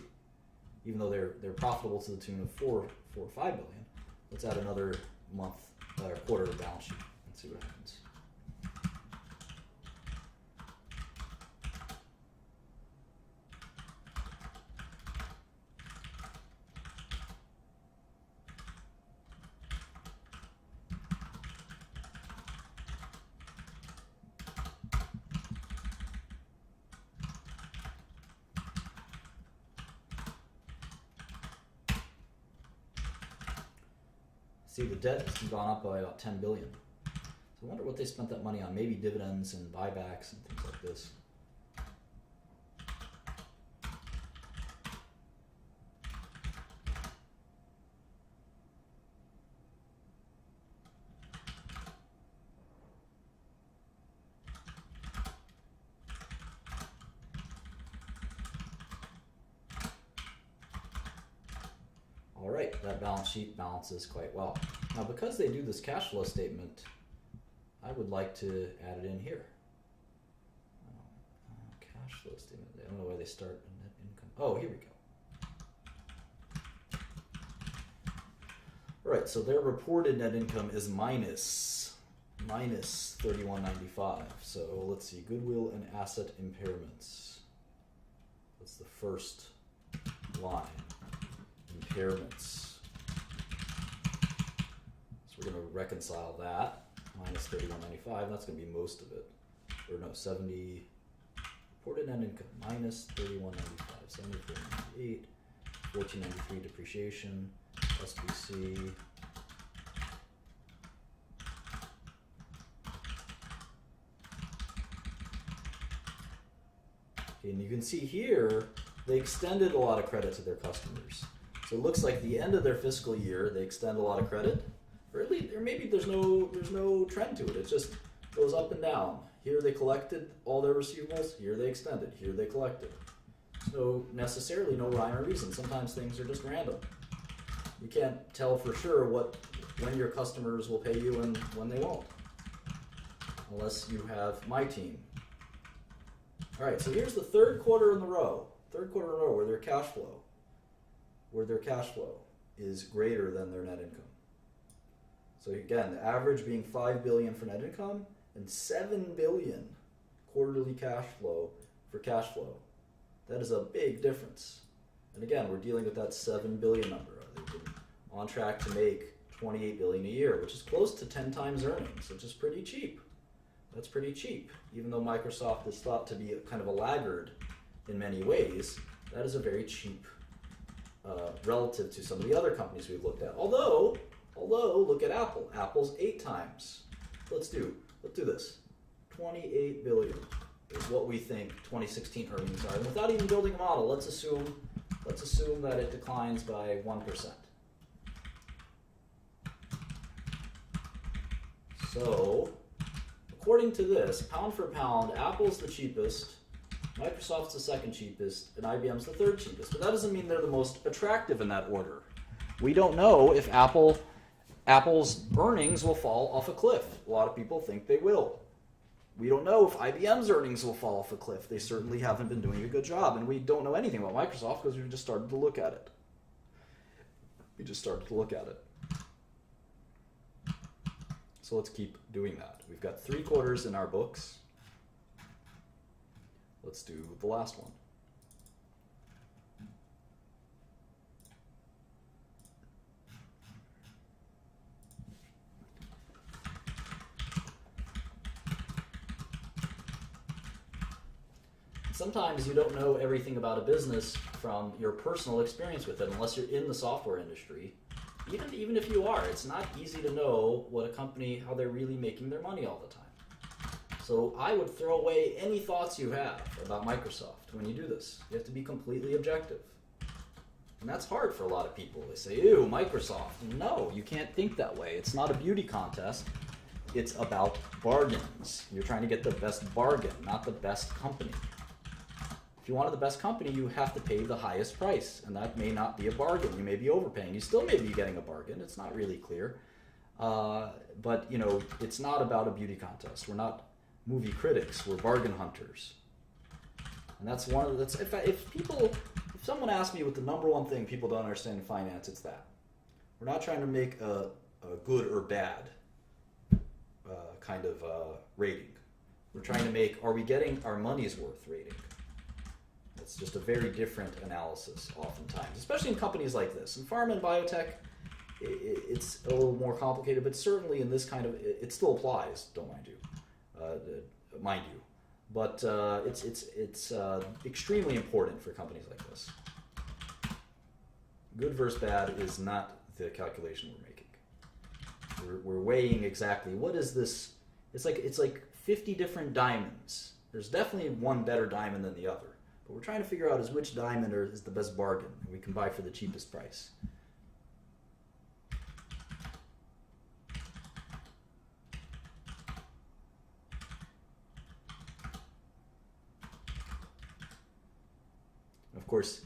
Even though they're profitable to the tune of $4 or $5 billion, let's add another month or quarter of balance sheet and see what happens. See, the debt has gone up by about $10 billion. So I wonder what they spent that money on. Maybe dividends and buybacks and things like this. Alright, that balance sheet balances quite well. Now because they do this cash flow statement, I would like to add it in here. Cash flow statement, I don't know where they start in net income. Oh, here we go. Alright, so their reported net income is minus 31.95. So let's see, goodwill and asset impairments. That's the first line. Impairments. So we're going to reconcile that. Minus 31.95. That's going to be most of it. Or no, 70. Reported net income. Minus 31.95. 74.98. 14.93 depreciation. SBC. Okay, and you can see here they extended a lot of credit to their customers. So it looks like the end of their fiscal year, they extend a lot of credit, or at least, or maybe there's no trend to it. It just goes up and down. Here they collected all their receivables. Here they extended. Here they collected. So necessarily no rhyme or reason. Sometimes things are just random. You can't tell for sure when your customers will pay you and when they won't, unless you have my team. All right. So here's the third quarter in a row where their cash flow is greater than their net income. So again, the average being $5 billion for net income and $7 billion quarterly cash flow for cash flow. That is a big difference. And again, we're dealing with that $7 billion number. They've been on track to make $28 billion a year, which is close to 10 times earnings, which is pretty cheap. That's pretty cheap. Even though Microsoft is thought to be kind of a laggard in many ways, that is a very cheap relative to some of the other companies we've looked at. Although look at Apple. Apple's 8 times. Let's do this. 28 billion is what we think 2016 earnings are. And without even building a model, let's assume that it declines by 1%. So, according to this, pound for pound, Apple's the cheapest, Microsoft's the second cheapest, and IBM's the third cheapest. But that doesn't mean they're the most attractive in that order. We don't know if Apple's earnings will fall off a cliff. A lot of people think they will. We don't know if IBM's earnings will fall off a cliff. They certainly haven't been doing a good job, and we don't know anything about Microsoft because we just started to look at it. So let's keep doing that. We've got 3 quarters in our books. Let's do the last one. Sometimes you don't know everything about a business from your personal experience with it unless you're in the software industry. Even if you are, it's not easy to know what a company, how they're really making their money all the time. So I would throw away any thoughts you have about Microsoft when you do this. You have to be completely objective. And that's hard for a lot of people. They say, ew, Microsoft. No, you can't think that way. It's not a beauty contest. It's about bargains. You're trying to get the best bargain, not the best company. If you wanted the best company, you have to pay the highest price, and that may not be a bargain. You may be overpaying. You still may be getting a bargain. It's not really clear. But, you know, it's not about a beauty contest. We're not movie critics. We're bargain hunters. And that's one of the, if someone asks me what the number one thing people don't understand in finance, it's that. We're not trying to make a good or bad kind of rating. We're trying to make, are we getting our money's worth rating? It's just a very different analysis oftentimes, especially in companies like this. In pharma and biotech, it's a little more complicated, but certainly in this kind of, it still applies, don't mind you. But it's extremely important for companies like this. Good versus bad is not the calculation we're making. We're weighing exactly what is this. It's like 50 different diamonds. There's definitely one better diamond than the other. But we're trying to figure out is which diamond is the best bargain we can buy for the cheapest price. Of course,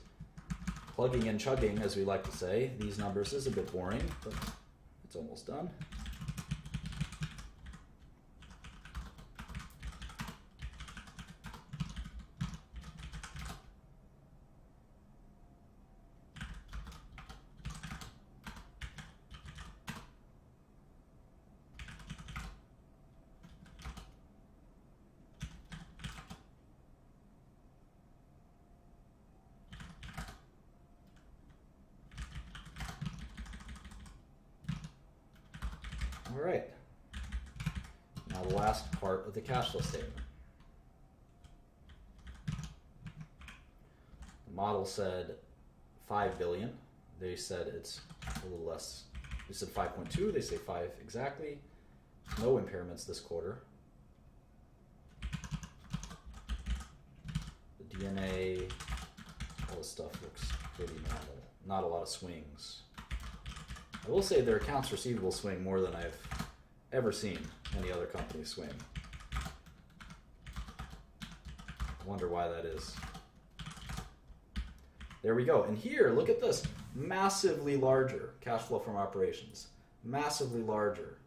plugging and chugging, as we like to say, these numbers is a bit boring, but it's almost done. All right, now the last part of the cash flow statement. The model said 5 billion. They said it's a little less. They said 5.2. They say 5 exactly. No impairments this quarter. The DNA, all this stuff looks pretty normal. Not a lot of swings. I will say their accounts receivable swing more than I've ever seen any other company swing. I wonder why that is. There we go. And here, look at this. Massively larger cash flow from operations. Massively larger.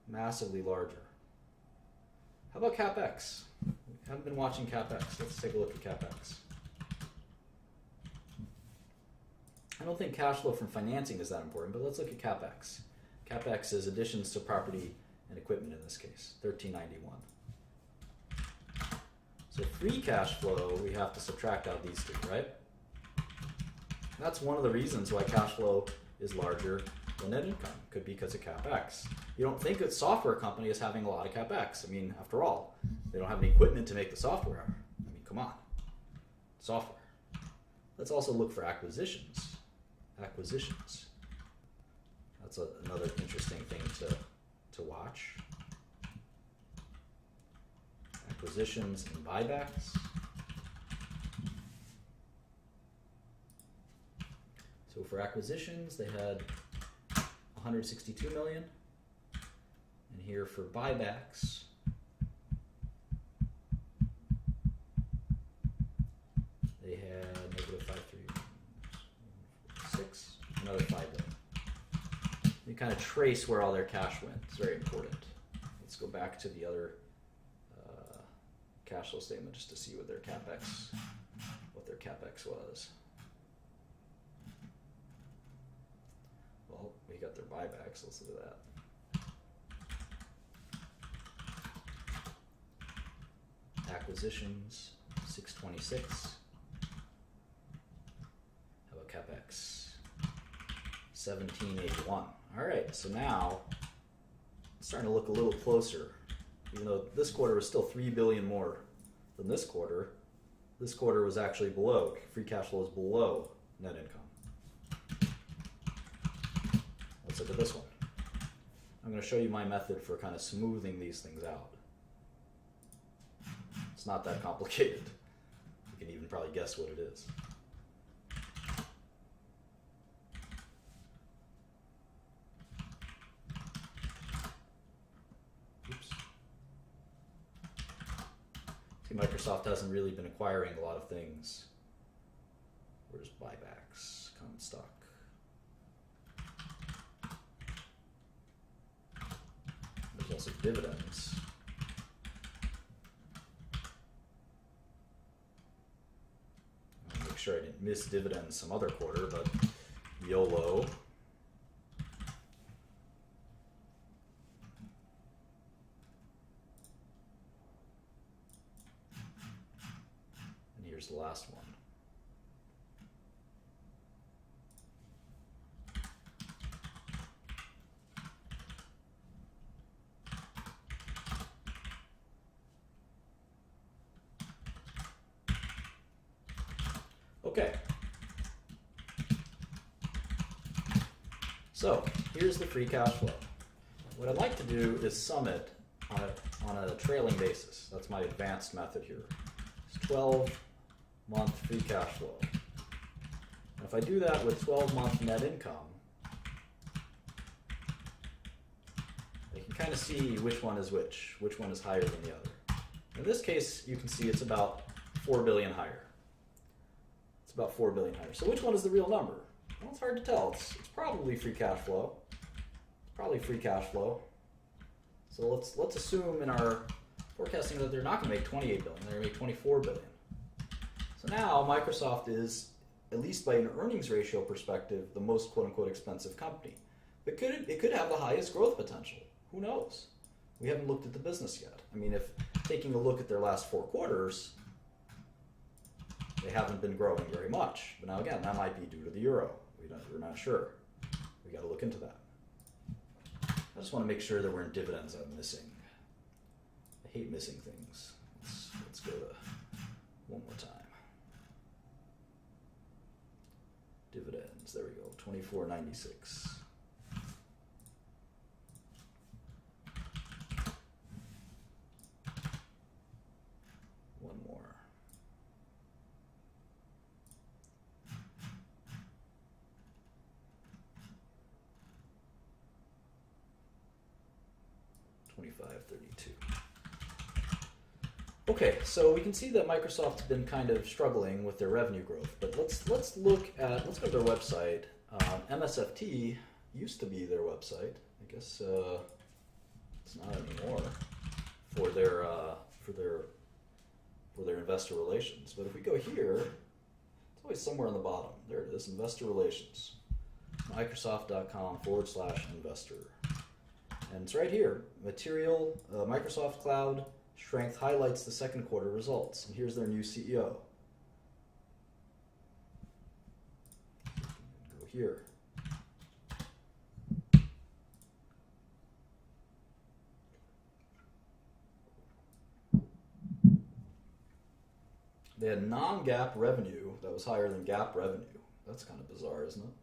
Massively larger. How about CapEx? We haven't been watching CapEx. Let's take a look at CapEx. I don't think cash flow from financing is that important, but let's look at CapEx. CapEx is additions to property and equipment in this case, $1391. So free cash flow, we have to subtract out these two, right? That's one of the reasons why cash flow is larger than net income. Could be because of CapEx. You don't think a software company is having a lot of CapEx. I mean, after all, they don't have any equipment to make the software. I mean, come on. Software. Let's also look for acquisitions. Acquisitions. That's another interesting thing to watch. Acquisitions and buybacks. So for acquisitions, they had 162 million. And here for buybacks, they had negative 536, another 5 million. You kind of trace where all their cash went. It's very important. Let's go back to the other cash flow statement just to see what their CapEx was. Well, we got their buybacks. Let's look at that. Acquisitions, 626. How about CapEx? 1781. All right, so now it's starting to look a little closer. Even though this quarter was still 3 billion more than this quarter was actually below. Free cash flow is below net income. Let's look at this one. I'm going to show you my method for kind of smoothing these things out. It's not that complicated. You can even probably guess what it is. Microsoft hasn't really been acquiring a lot of things. Where's buybacks, common stock? There's also dividends. I'll make sure I didn't miss dividends some other quarter, but YOLO. And here's the last one. Okay, so here's the free cash flow. What I'd like to do is sum it on a trailing basis. That's my advanced method here. It's 12-month free cash flow. And if I do that with 12-month net income, I can kind of see which one is which one is higher than the other. In this case, you can see it's about 4 billion higher. About 4 billion higher. So which one is the real number? Well, it's hard to tell. It's probably free cash flow. It's probably free cash flow. So let's assume in our forecasting that they're not going to make 28 billion. They're going to make 24 billion. So now Microsoft is, at least by an earnings ratio perspective, the most quote-unquote expensive company. It could have the highest growth potential. Who knows? We haven't looked at the business yet. I mean, if taking a look at their last 4 quarters, they haven't been growing very much. But now again, that might be due to the euro. We're not sure. We got to look into that. I just want to make sure there weren't dividends I'm missing. I hate missing things. Let's go to one more time. Dividends, there we go, $24.96. One more. $25.32. Okay, so we can see that Microsoft's been kind of struggling with their revenue growth, but let's go to their website. MSFT used to be their website. I guess it's not anymore for their investor relations. But if we go here, it's always somewhere on the bottom. There it is, investor relations. Microsoft.com/investor. And it's right here. Material, Microsoft Cloud strength highlights the second quarter results. And here's their new CEO. Go here. They had non-GAAP revenue that was higher than GAAP revenue. That's kind of bizarre, isn't it?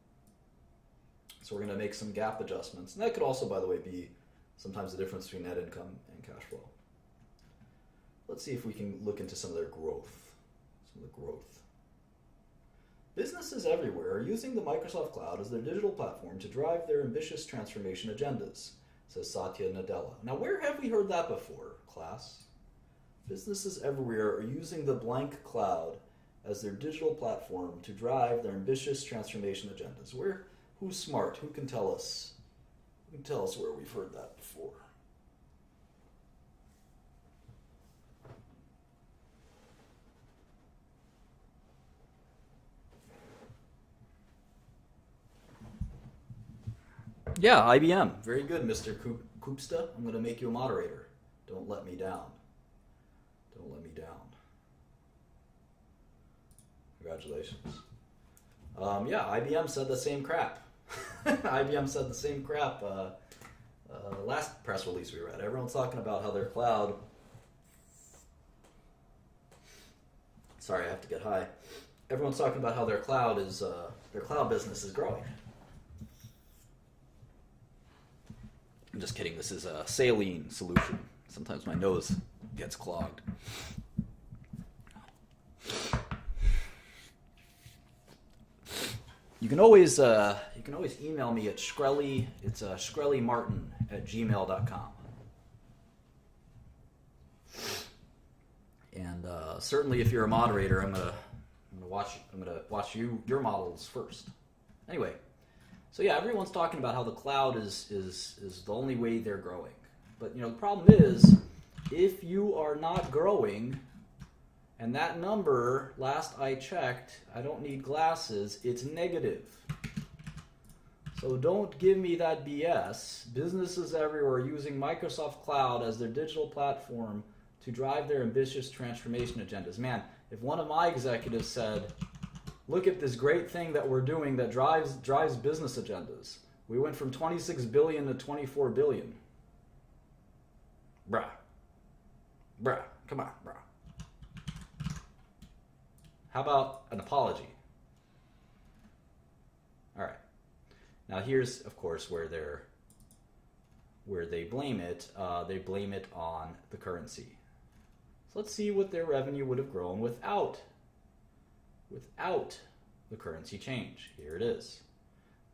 So we're going to make some GAAP adjustments. And that could also, by the way, be sometimes the difference between net income and cash flow. Let's see if we can look into some of their growth. Businesses everywhere are using the Microsoft Cloud as their digital platform to drive their ambitious transformation agendas, says Satya Nadella. Now, where have we heard that before, class? Businesses everywhere are using the blank cloud as their digital platform to drive their ambitious transformation agendas. Who's smart? Who can tell us? Who can tell us where we've heard that before? Yeah, IBM. Very good, Mr. Koopsta. I'm going to make you a moderator. Don't let me down. Don't let me down. Congratulations. Yeah, IBM said the same crap. IBM said the same crap last press release we read. Everyone's talking about how their cloud... Sorry, I have to get high. Everyone's talking about how their cloud business is growing. I'm just kidding. This is a saline solution. Sometimes my nose gets clogged. You can always email me at Shkreli. It's shkrelimartin@gmail.com. And certainly, if you're a moderator, I'm gonna watch your models first. Anyway, so yeah, everyone's talking about how the cloud is the only way they're growing. But the problem is, if you are not growing, and that number, last I checked, I don't need glasses, it's negative. So don't give me that BS. Businesses everywhere are using Microsoft Cloud as their digital platform to drive their ambitious transformation agendas. Man, if one of my executives said, look at this great thing that we're doing that drives business agendas. We went from 26 billion to 24 billion. Bruh, come on, bruh. How about an apology? All right. Now here's, of course, where they blame it. They blame it on the currency. So let's see what their revenue would have grown without the currency change. Here it is.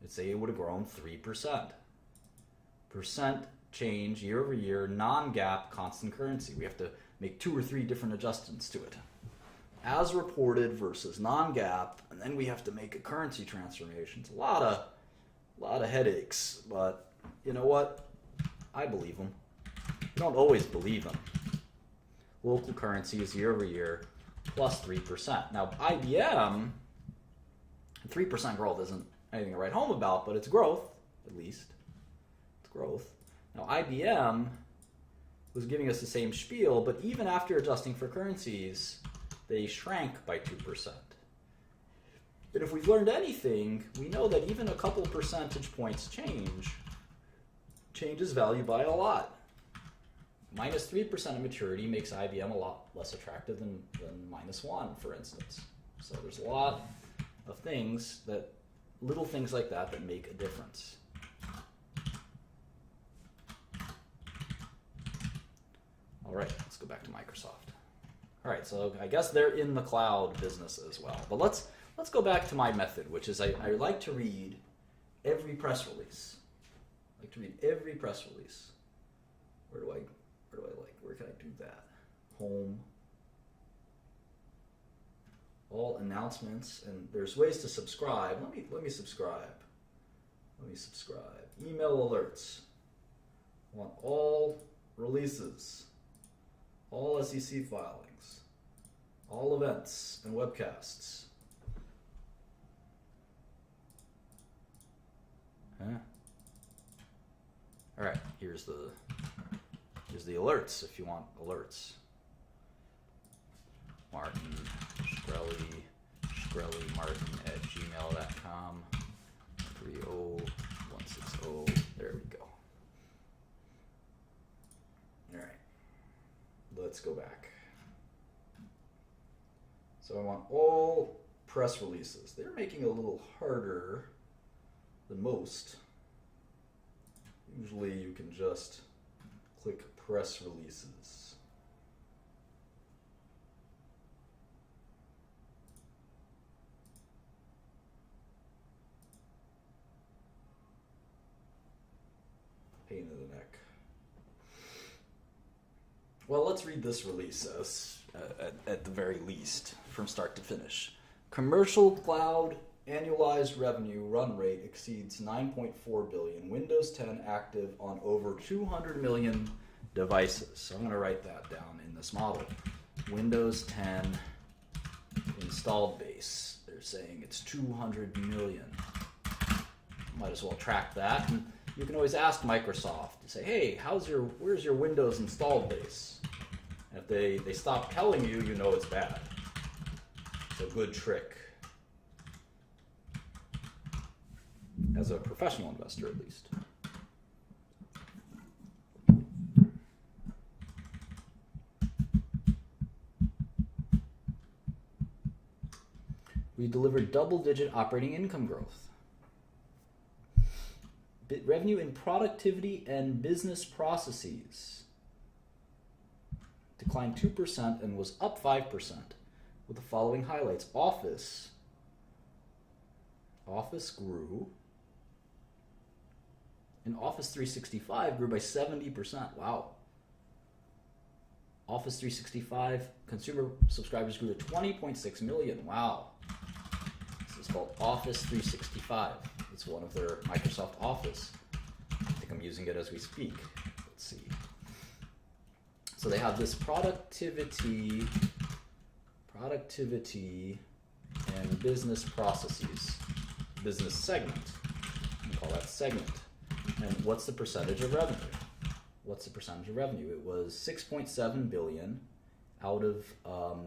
Let's say it would have grown 3%. Percent change year over year, non-GAAP, constant currency. We have to make 2 or 3 different adjustments to it. As reported versus non-GAAP, and then we have to make a currency transformation. It's a lot of headaches, but you know what? I believe them. You don't always believe them. Local currency is year over year plus 3%. Now IBM, 3% growth isn't anything to write home about, but it's growth, at least. It's growth. Now IBM was giving us the same spiel, but even after adjusting for currencies, they shrank by 2%. And if we've learned anything, we know that even a couple percentage points changes value by a lot. Minus 3% of maturity makes IBM a lot less attractive than minus 1, for instance. So there's a lot of things little things like that make a difference. All right, let's go back to Microsoft. All right, so I guess they're in the cloud business as well. But let's go back to my method, which is I like to read every press release. Where can I do that? Home. All announcements, and there's ways to subscribe. Let me subscribe. Email alerts. I want all releases, all SEC filings, all events and webcasts. All right, here's the alerts if you want alerts. Martin Shkreli, Martin@gmail.com, 30160. There we go. All right, let's go back. So I want all press releases. They're making it a little harder than most. Usually you can just click press releases. Pain in the neck. Well, let's read this release at the very least, from start to finish. Commercial cloud annualized revenue run rate exceeds 9.4 billion. Windows 10 active on over 200 million devices. So I'm going to write that down in this model. Windows 10 installed base. They're saying it's 200 million. Might as well track that. And you can always ask Microsoft to say, hey, where's your Windows installed base? And if they stop telling you, you know it's bad. It's a good trick. As a professional investor, at least. We delivered double-digit operating income growth. Revenue in productivity and business processes declined 2% and was up 5% with the following highlights. Office grew. And Office 365 grew by 70%. Wow. Office 365 consumer subscribers grew to 20.6 million. Wow. This is called Office 365. It's one of their Microsoft Office. I think I'm using it as we speak. Let's see. So they have this productivity and business processes, business segment. We call that segment. And what's the percentage of revenue? What's the percentage of revenue? It was 6.7 billion out of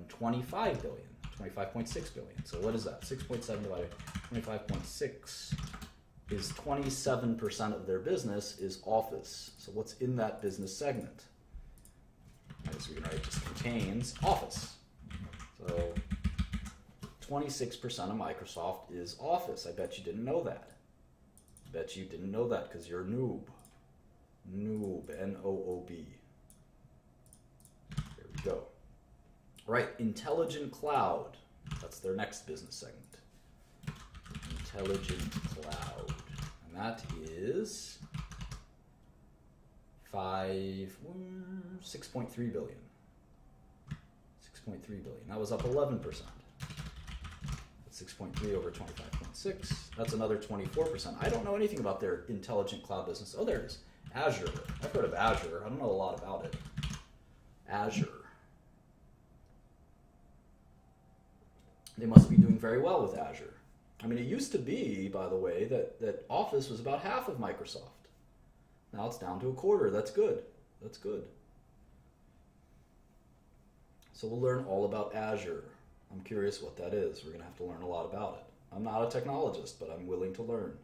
25 billion, 25.6 billion. So what is that? 6.7 divided by 25.6 is 27% of their business is Office. So what's in that business segment? Right, so we can write just contains Office. So 26% of Microsoft is Office. I bet you didn't know that. Bet you didn't know that because you're a noob. Noob, N-O-O-B. There we go. Right, Intelligent Cloud. That's their next business segment. Intelligent Cloud. And that is 6.3 billion. 6.3 billion. That was up 11%. 6.3 over 25.6. That's another 24%. I don't know anything about their intelligent cloud business. Oh, there it is. Azure. I've heard of Azure. I don't know a lot about it. Azure. They must be doing very well with Azure. I mean, it used to be, by the way, that Office was about half of Microsoft. Now it's down to a quarter. That's good. That's good. So we'll learn all about Azure. I'm curious what that is. We're going to have to learn a lot about it. I'm not a technologist, but I'm willing to learn.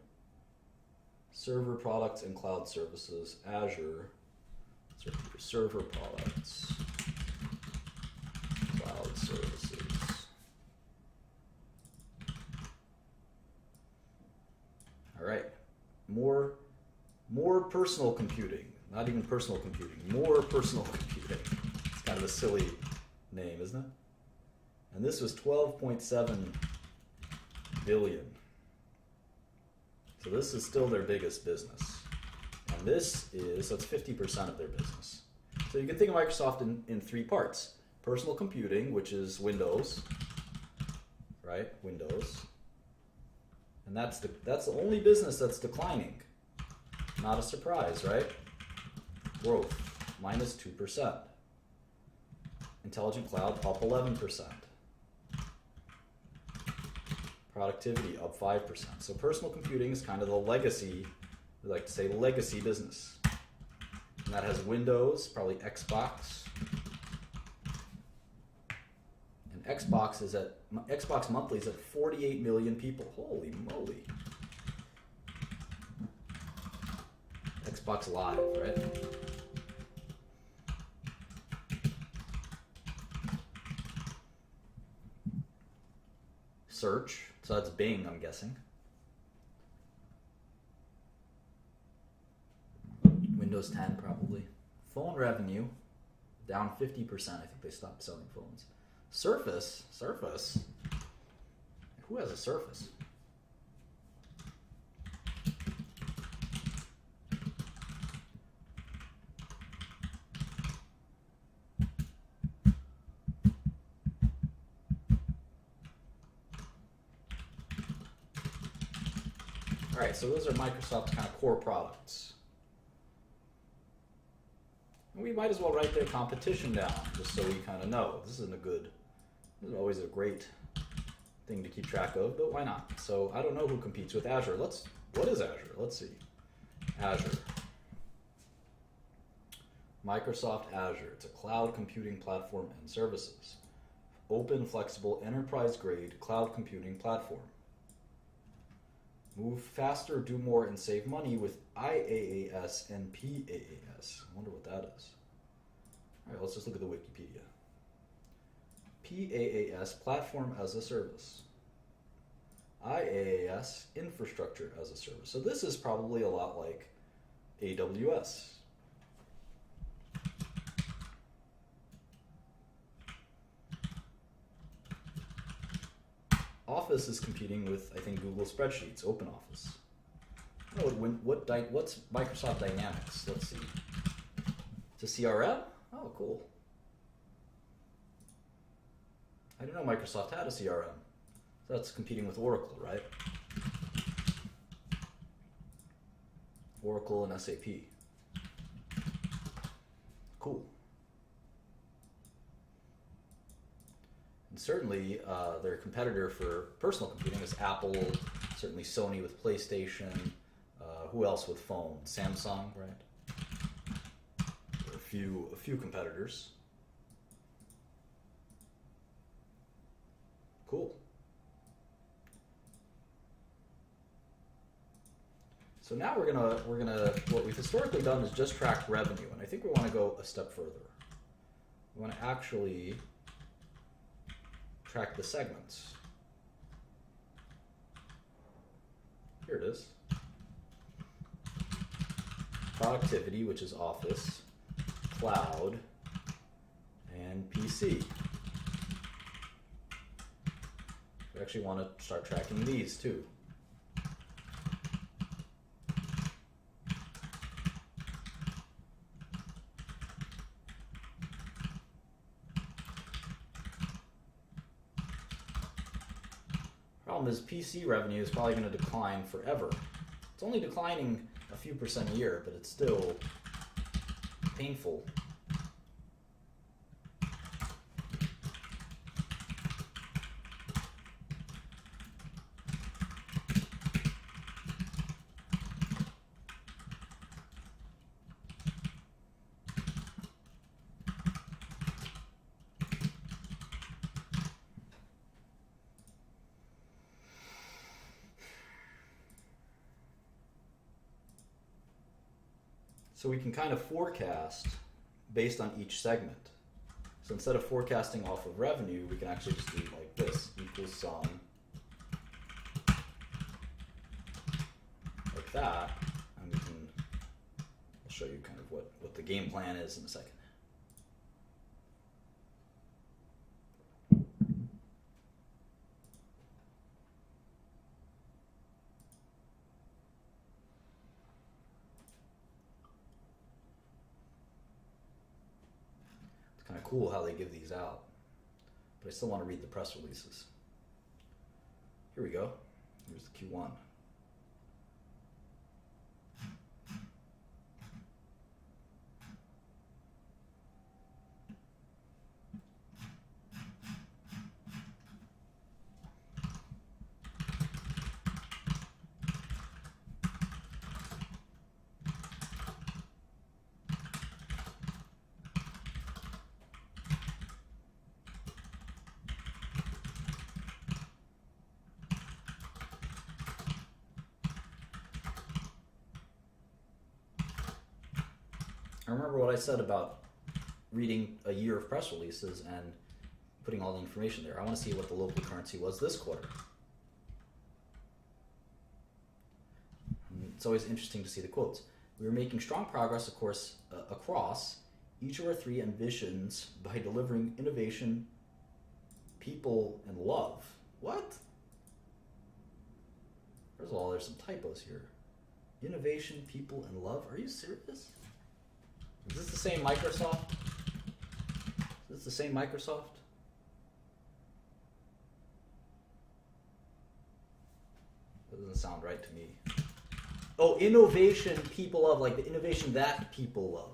Server products and cloud services, Azure. Server products, cloud services. All right. More personal computing. Not even personal computing. More personal computing. It's kind of a silly name, isn't it? And this was 12.7 billion. So this is still their biggest business. And this is, that's 50% of their business. So you can think of Microsoft in three parts. Personal computing, which is Windows, right? Windows. And that's the only business that's declining. Not a surprise, right? Growth, minus 2%. Intelligent Cloud, up 11%. Productivity, up 5%. So personal computing is kind of the legacy, we like to say legacy business. And that has Windows, probably Xbox. And Xbox monthly is at 48 million people. Holy moly. Xbox Live, right? Search, so that's Bing, I'm guessing. Windows 10 probably. Phone revenue, down 50%. I think they stopped selling phones. Surface? Who has a Surface? All right, so those are Microsoft's kind of core products. And we might as well write their competition down, just so we kind of know. This is always a great thing to keep track of, but why not? So I don't know who competes with Azure. What is Azure? Let's see. Azure. Microsoft Azure. It's a cloud computing platform and services. Open, flexible, enterprise-grade cloud computing platform. Move faster, do more, and save money with IaaS and PaaS. I wonder what that is. All right, let's just look at the Wikipedia. PaaS, Platform as a Service. IaaS, Infrastructure as a Service. So this is probably a lot like AWS. Office is competing with, I think, Google Spreadsheets, OpenOffice. I don't know what's Microsoft Dynamics? Let's see. It's a CRM? Oh, cool. I didn't know Microsoft had a CRM. That's competing with Oracle, right? Oracle and SAP. Cool. And certainly their competitor for personal computing is Apple, certainly Sony with PlayStation, who else with phones? Samsung, right? There are a few competitors. Cool. So now we're gonna what we've historically done is just track revenue, and I think we want to go a step further. We want to actually track the segments. Here it is. Productivity, which is Office, Cloud, and PC. We actually want to start tracking these too. Problem is PC revenue is probably going to decline forever. It's only declining a few percent a year, but it's still painful. So we can kind of forecast based on each segment. So instead of forecasting off of revenue, we can actually just do like this, equals sum, like that, and we can, I'll show you kind of what the game plan is in a second. Kind of cool how they give these out, but I still want to read the press releases. Here we go. Here's the Q1. I remember what I said about reading a year of press releases and putting all the information there. I want to see what the local currency was this quarter. And it's always interesting to see the quotes. We are making strong progress, of course, across each of our three ambitions by delivering innovation, people, and love. What? First of all, there's some typos here. Innovation, people, and love? Are you serious? Is this the same Microsoft? Is this the same Microsoft? That doesn't sound right to me. Oh, innovation people love, like the innovation that people love.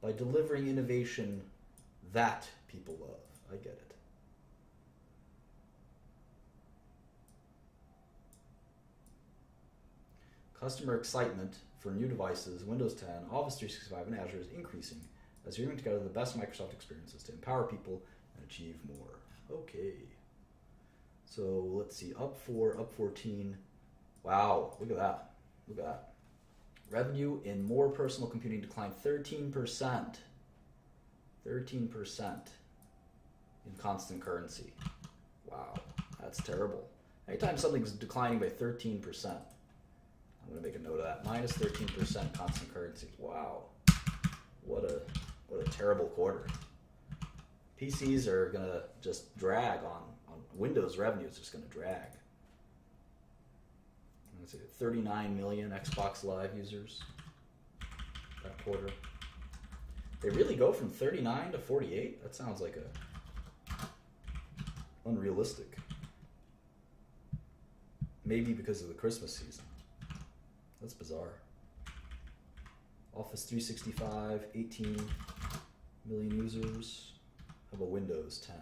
By delivering innovation that people love. I get it. Customer excitement for new devices, Windows 10, Office 365, and Azure is increasing as you're bringing together the best Microsoft experiences to empower people and achieve more. Okay. So let's see, up 4, up 14. Wow, look at that. Look at that. Revenue in more personal computing declined 13%. 13% in constant currency. Wow, that's terrible. Anytime something's declining by 13%, I'm going to make a note of that. Minus 13% constant currency. Wow. What a terrible quarter. PCs are going to just drag on Windows revenue is just going to drag. Let's see, 39 million Xbox Live users that quarter. They really go from 39 to 48? That sounds like unrealistic. Maybe because of the Christmas season. That's bizarre. Office 365, 18 million users. How about Windows 10?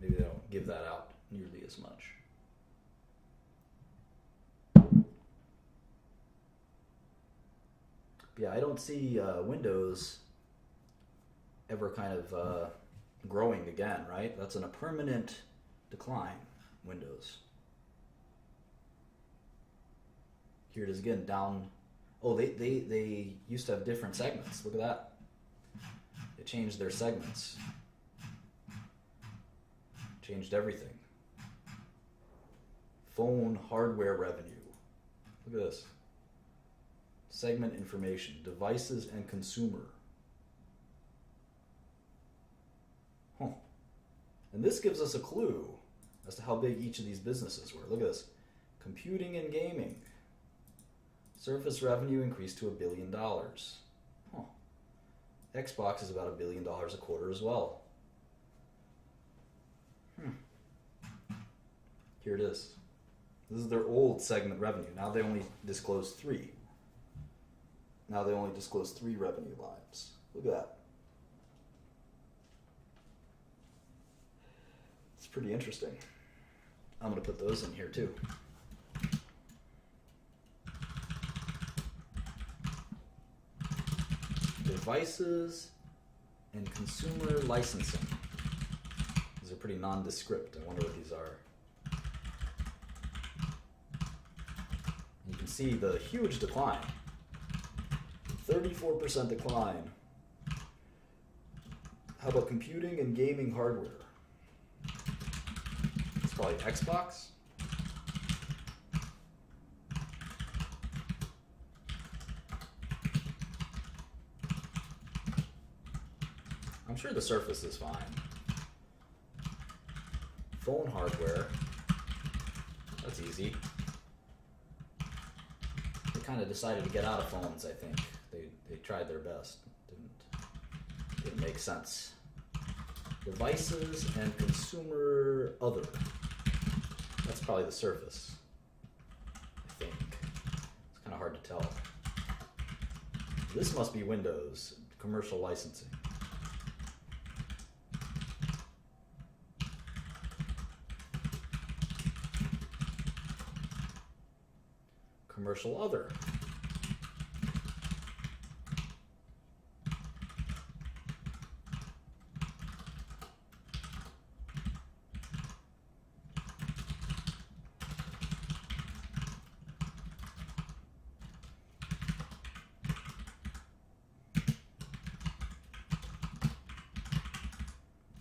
Maybe they don't give that out nearly as much. Yeah, I don't see Windows ever kind of growing again, right? That's in a permanent decline, Windows. Here it is again, down. Oh, they used to have different segments. Look at that. They changed their segments. Changed everything. Phone hardware revenue. Look at this. Segment information, devices and consumer. Huh. And this gives us a clue as to how big each of these businesses were. Look at this. Computing and gaming. Surface revenue increased to $1 billion. Huh. Xbox is about $1 billion a quarter as well. Here it is. This is their old segment revenue. Now they only disclose 3. Now they only disclose 3 revenue lines. Look at that. It's pretty interesting. I'm going to put those in here too. Devices and consumer licensing. These are pretty nondescript. I wonder what these are. You can see the huge decline. 34% decline. How about computing and gaming hardware? It's probably Xbox. I'm sure the Surface is fine. Phone hardware. That's easy. They kind of decided to get out of phones, I think. They tried their best. Didn't make sense. Devices and consumer other. That's probably the Surface, I think. It's kind of hard to tell. This must be Windows, commercial licensing. Commercial other.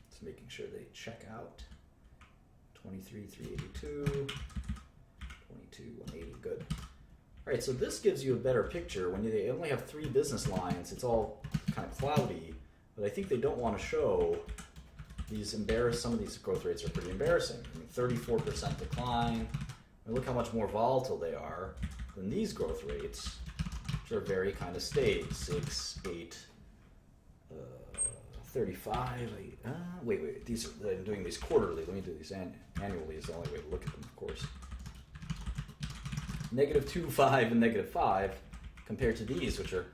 Just making sure they check out. 23,382, 22,180, good. All right, so this gives you a better picture. When they only have 3 business lines, it's all kind of cloudy, but I think they don't want to show these some of these growth rates are pretty embarrassing. I mean, 34% decline. I mean, look how much more volatile they are than these growth rates, which are very kind of staid. 6, 8, 35. Wait. These I'm doing these quarterly. Let me do these annually. Is the only way to look at them, of course. -2, 5, and -5 compared to these, which are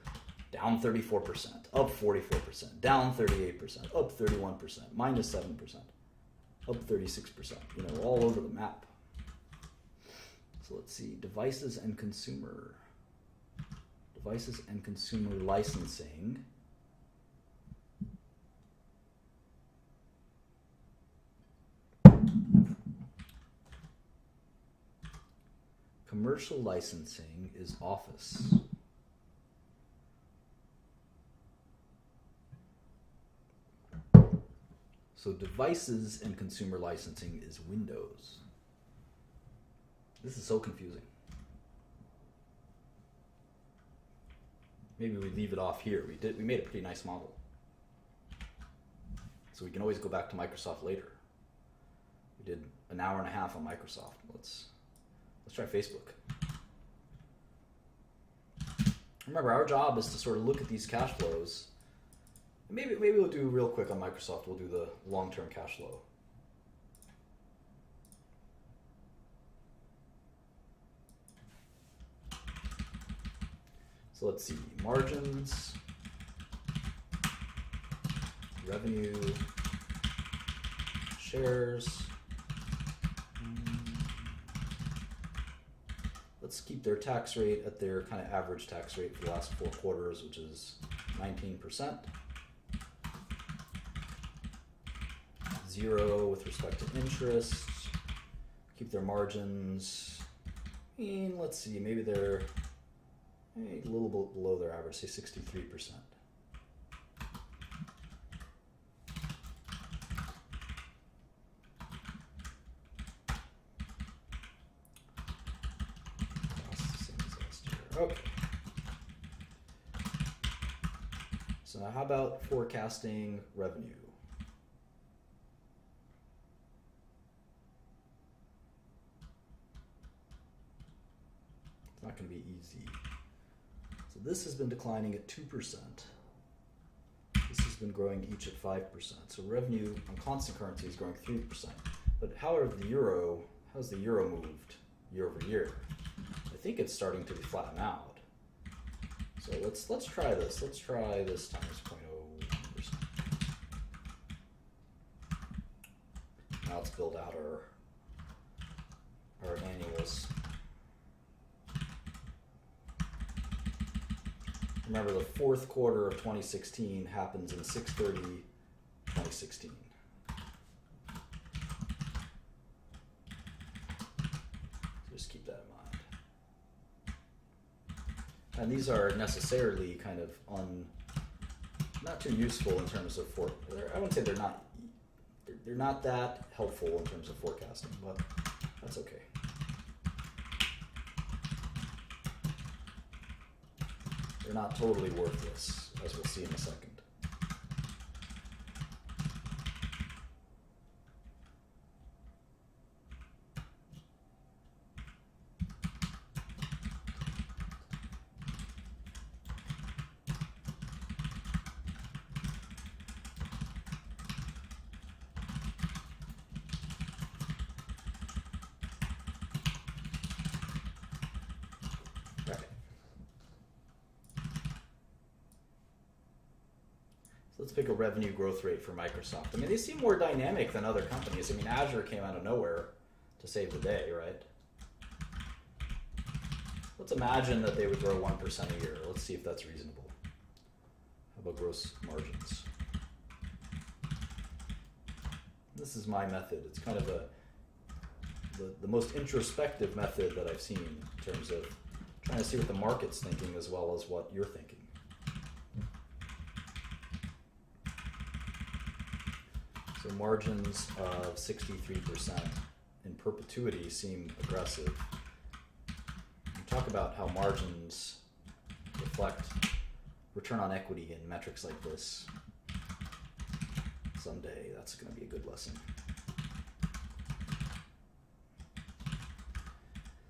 down 34%, up 44%, down 38%, up 31%, -7%, up 36%, all over the map. So let's see, devices and consumer licensing. Commercial licensing is Office. So devices and consumer licensing is Windows. This is so confusing. Maybe we leave it off here. We made a pretty nice model. So we can always go back to Microsoft later. We did an hour and a half on Microsoft. Let's try Facebook. Remember, our job is to sort of look at these cash flows. Maybe we'll do real quick on Microsoft. We'll do the long-term cash flow. So let's see, margins, revenue, shares. Let's keep their tax rate at their kind of average tax rate for the last 4 quarters, which is 19%. 0 with respect to interest. Keep their margins. And let's see, maybe they're a little bit below their average, say 63%. Okay. So now how about forecasting revenue? It's not going to be easy. So this has been declining at 2%. This has been growing each at 5%. So revenue on constant currency is growing 3%. But however, how's the euro moved year over year? I think it's starting to flatten out. So let's try this. Let's try this times 0.01%. Now let's build out our annuals. Remember, the 4th quarter of 2016 happens in 6/30/2016. Just keep that in mind. And these are necessarily kind of not too useful in terms of I wouldn't say they're not that helpful in terms of forecasting, but that's okay. They're not totally worthless, as we'll see in a second. Let's pick a revenue growth rate for Microsoft. I mean, they seem more dynamic than other companies. I mean, Azure came out of nowhere to save the day, right? Let's imagine that they would grow 1% a year. Let's see if that's reasonable. How about gross margins? This is my method. It's kind of the most introspective method that I've seen in terms of trying to see what the market's thinking as well as what you're thinking. So margins of 63% in perpetuity seem aggressive. You talk about how margins reflect return on equity in metrics like this. Someday that's going to be a good lesson.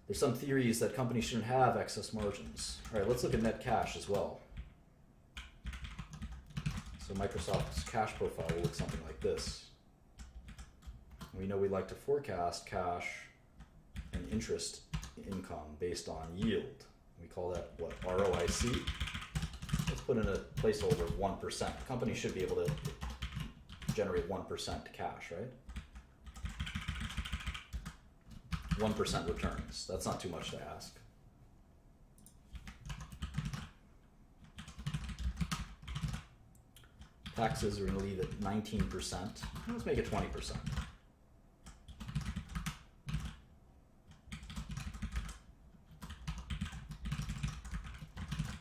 There's some theories that companies shouldn't have excess margins. All right, let's look at net cash as well. So Microsoft's cash profile will look something like this. We know we like to forecast cash and interest income based on yield. We call that, what, ROIC? Let's put in a placeholder of 1%. The company should be able to generate 1% cash, right? 1% returns. That's not too much to ask. Taxes are going to leave at 19%. Let's make it 20%.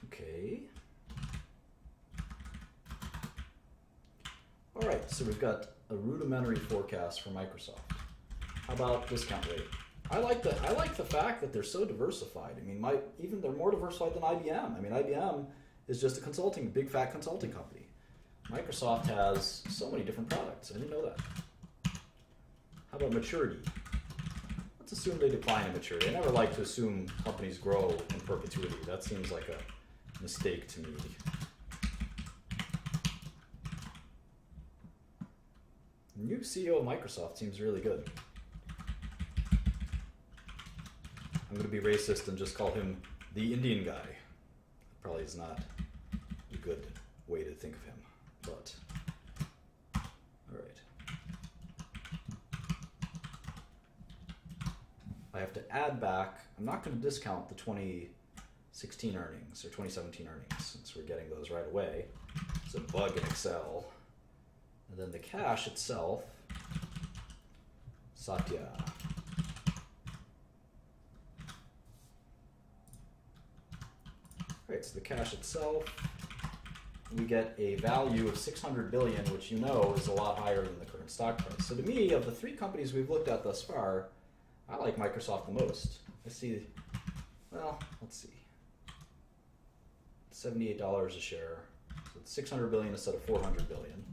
Okay. All right, so we've got a rudimentary forecast for Microsoft. How about discount rate? I like the fact that they're so diversified. I mean, even they're more diversified than IBM. I mean, IBM is just a big fat consulting company. Microsoft has so many different products. I didn't know that. How about maturity? Let's assume they decline in maturity. I never like to assume companies grow in perpetuity. That seems like mistake to me. The new CEO of Microsoft seems really good. I'm going to be racist and just call him the Indian guy. Probably is not a good way to think of him, but all right. I have to add back, I'm not going to discount the 2016 earnings or 2017 earnings since we're getting those right away. It's a bug in Excel. And then the cash itself, Satya. Right, so the cash itself, we get a value of 600 billion, which you know is a lot higher than the current stock price. So to me, of the three companies we've looked at thus far, I like Microsoft the most. I see, well, let's see, $78 a share. So it's 600 billion instead of 400 billion.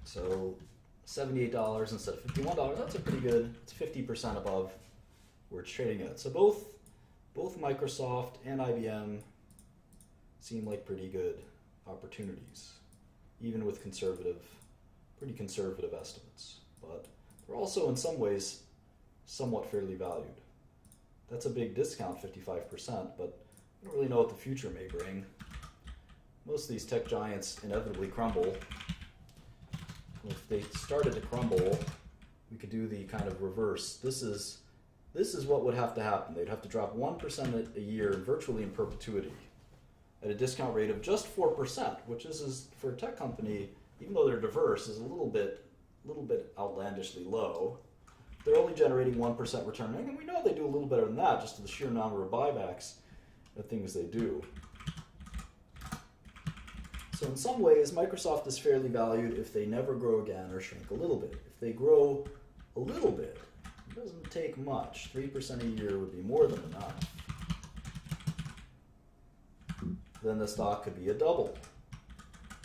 So $78 instead of $51, that's a pretty good, it's 50% above where it's trading at. So both Microsoft and IBM seem like pretty good opportunities, even with pretty conservative estimates. But they're also in some ways somewhat fairly valued. That's a big discount, 55%, but I don't really know what the future may bring. Most of these tech giants inevitably crumble. If they started to crumble, we could do the kind of reverse. This is what would have to happen. They'd have to drop 1% a year virtually in perpetuity at a discount rate of just 4%, which is for a tech company, even though they're diverse, is a little bit outlandishly low. They're only generating 1% return, and we know they do a little better than that, just to the sheer number of buybacks, the things they do. So in some ways, Microsoft is fairly valued if they never grow again or shrink a little bit. If they grow a little bit, it doesn't take much. 3% a year would be more than enough. Then the stock could be a double.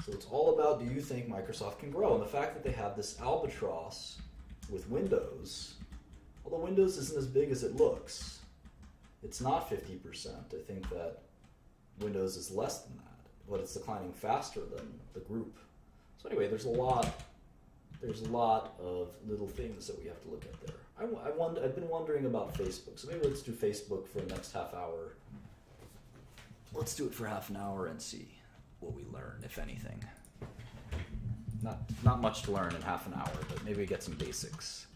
So it's all about, do you think Microsoft can grow? And the fact that they have this albatross with Windows, although Windows isn't as big as it looks, it's not 50%. I think that Windows is less than that, but it's declining faster than the group. So anyway, there's a lot of little things that we have to look at there. I've been wondering about Facebook, so maybe let's do Facebook for the next half hour. Let's do it for half an hour and see what we learn, if anything. Not much to learn in half an hour, but maybe we get some basics.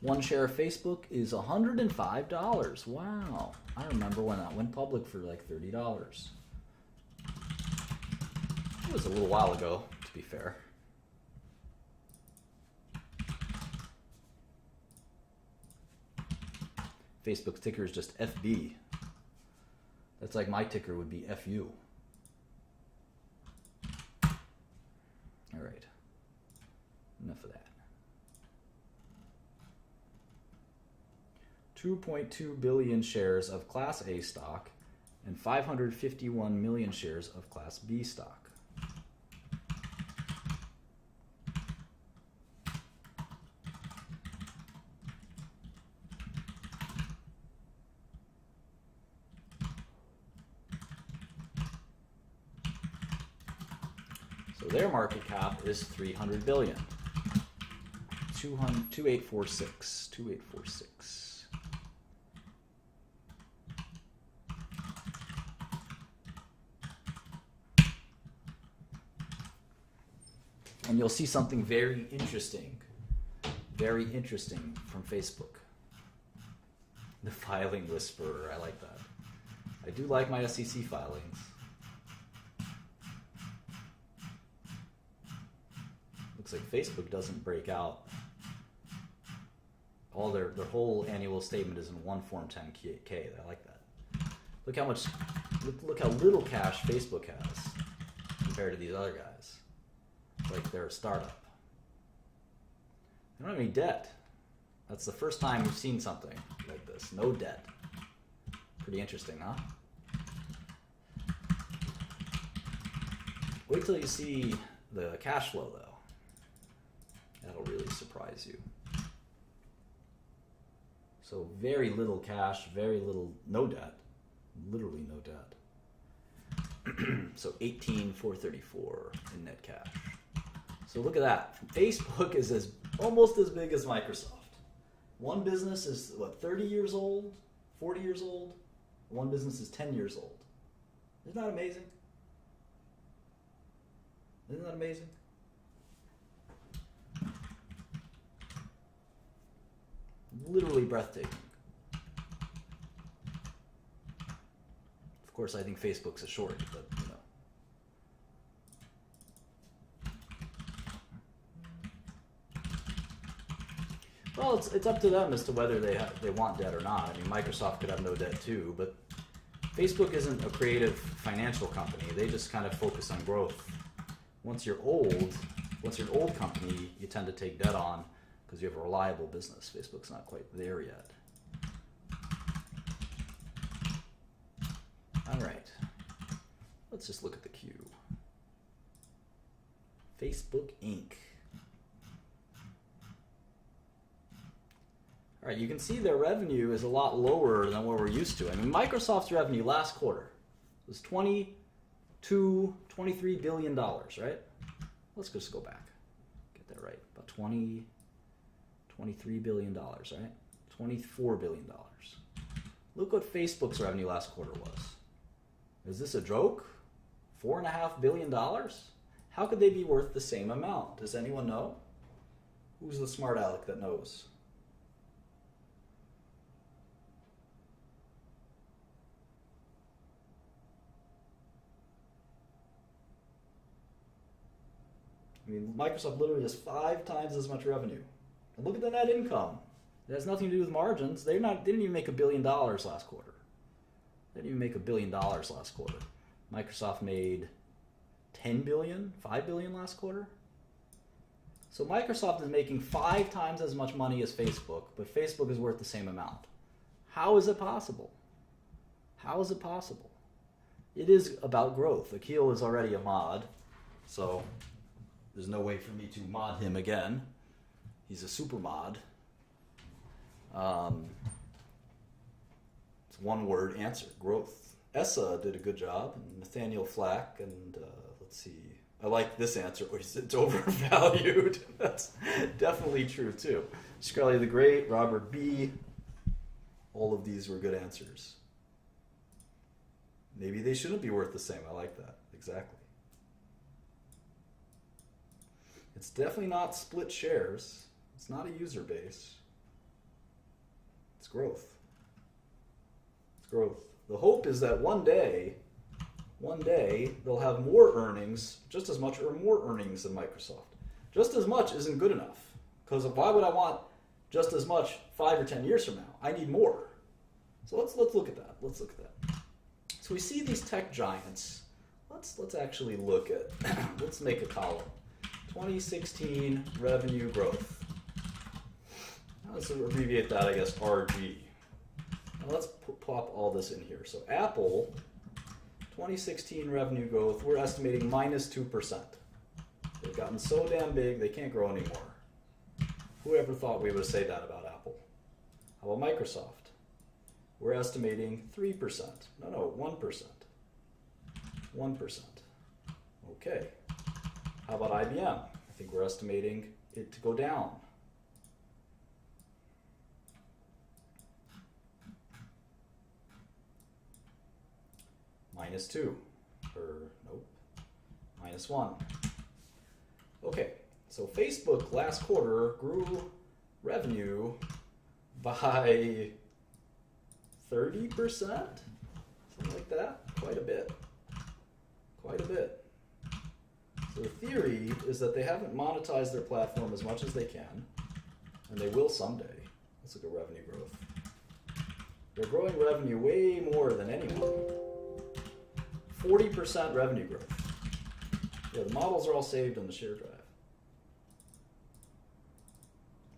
One share of Facebook is $105. Wow. I remember when that went public for like $30. It was a little while ago, to be fair. Facebook's ticker is just FB. That's like my ticker would be FU. All right. Enough of that. 2.2 billion shares of Class A stock and 551 million shares of Class B stock. So their market cap is 300 billion. 2846. And you'll see something very interesting from Facebook. The filing whisperer, I like that. I do like my SEC filings. Looks like Facebook doesn't break out. All their whole annual statement is in one Form 10-K. I like that. Look how little cash Facebook has compared to these other guys. Like they're a startup. They don't have any debt. That's the first time we've seen something like this. No debt. Pretty interesting, huh? Wait till you see the cash flow, though. That'll really surprise you. So very little cash, very little, no debt, literally no debt. So 18,434 in net cash. So look at that. Facebook is almost as big as Microsoft. One business is, what, 30 years old, 40 years old? One business is 10 years old. Isn't that amazing? Isn't that amazing? Literally breathtaking. Of course, I think Facebook's a short, but you know. Well, it's up to them as to whether they want debt or not. I mean, Microsoft could have no debt too, but Facebook isn't a creative financial company. They just kind of focus on growth. Once you're an old company, you tend to take debt on because you have a reliable business. Facebook's not quite there yet. All right, let's just look at the Q. Facebook Inc. All right, you can see their revenue is a lot lower than what we're used to. I mean, Microsoft's revenue last quarter was $23 billion, right? Let's just go back, get that right. About $23 billion, right? $24 billion. Look what Facebook's revenue last quarter was. Is this a joke? $4.5 billion? How could they be worth the same amount? Does anyone know? Who's the smart aleck that knows? I mean, Microsoft literally has 5 times as much revenue. And look at the net income. It has nothing to do with margins. They didn't even make $1 billion last quarter. They didn't even make $1 billion last quarter. Microsoft made 10 billion, 5 billion last quarter. So Microsoft is making 5 times as much money as Facebook, but Facebook is worth the same amount. How is it possible? How is it possible? It is about growth. Akil is already a mod, so there's no way for me to mod him again. He's a super mod. It's one word answer, growth. Essa did a good job, and Nathaniel Flack, and let's see. I like this answer where he said it's overvalued. That's definitely true too. Shkreli the Great, Robert B. All of these were good answers. Maybe they shouldn't be worth the same. I like that. Exactly. It's definitely not split shares. It's not a user base. It's growth. It's growth. The hope is that one day they'll have more earnings, just as much or more earnings than Microsoft. Just as much isn't good enough, because why would I want just as much 5 or 10 years from now? I need more. So let's look at that. Let's look at that. So we see these tech giants. Let's actually look at. Let's make a column. 2016 revenue growth. Now let's abbreviate that, I guess, RG. Now let's plop all this in here. So Apple, 2016 revenue growth, we're estimating -2%. They've gotten so damn big, they can't grow anymore. Whoever thought we would say that about Apple? How about Microsoft? We're estimating 3%. No, 1%. 1%. Okay. How about IBM? I think we're estimating it to go down. -2, or nope, -1. Okay, so Facebook last quarter grew revenue by 30%, something like that, quite a bit. So the theory is that they haven't monetized their platform as much as they can, and they will someday. Let's look at revenue growth. They're growing revenue way more than anyone. 40% revenue growth. Yeah, the models are all saved on the share drive.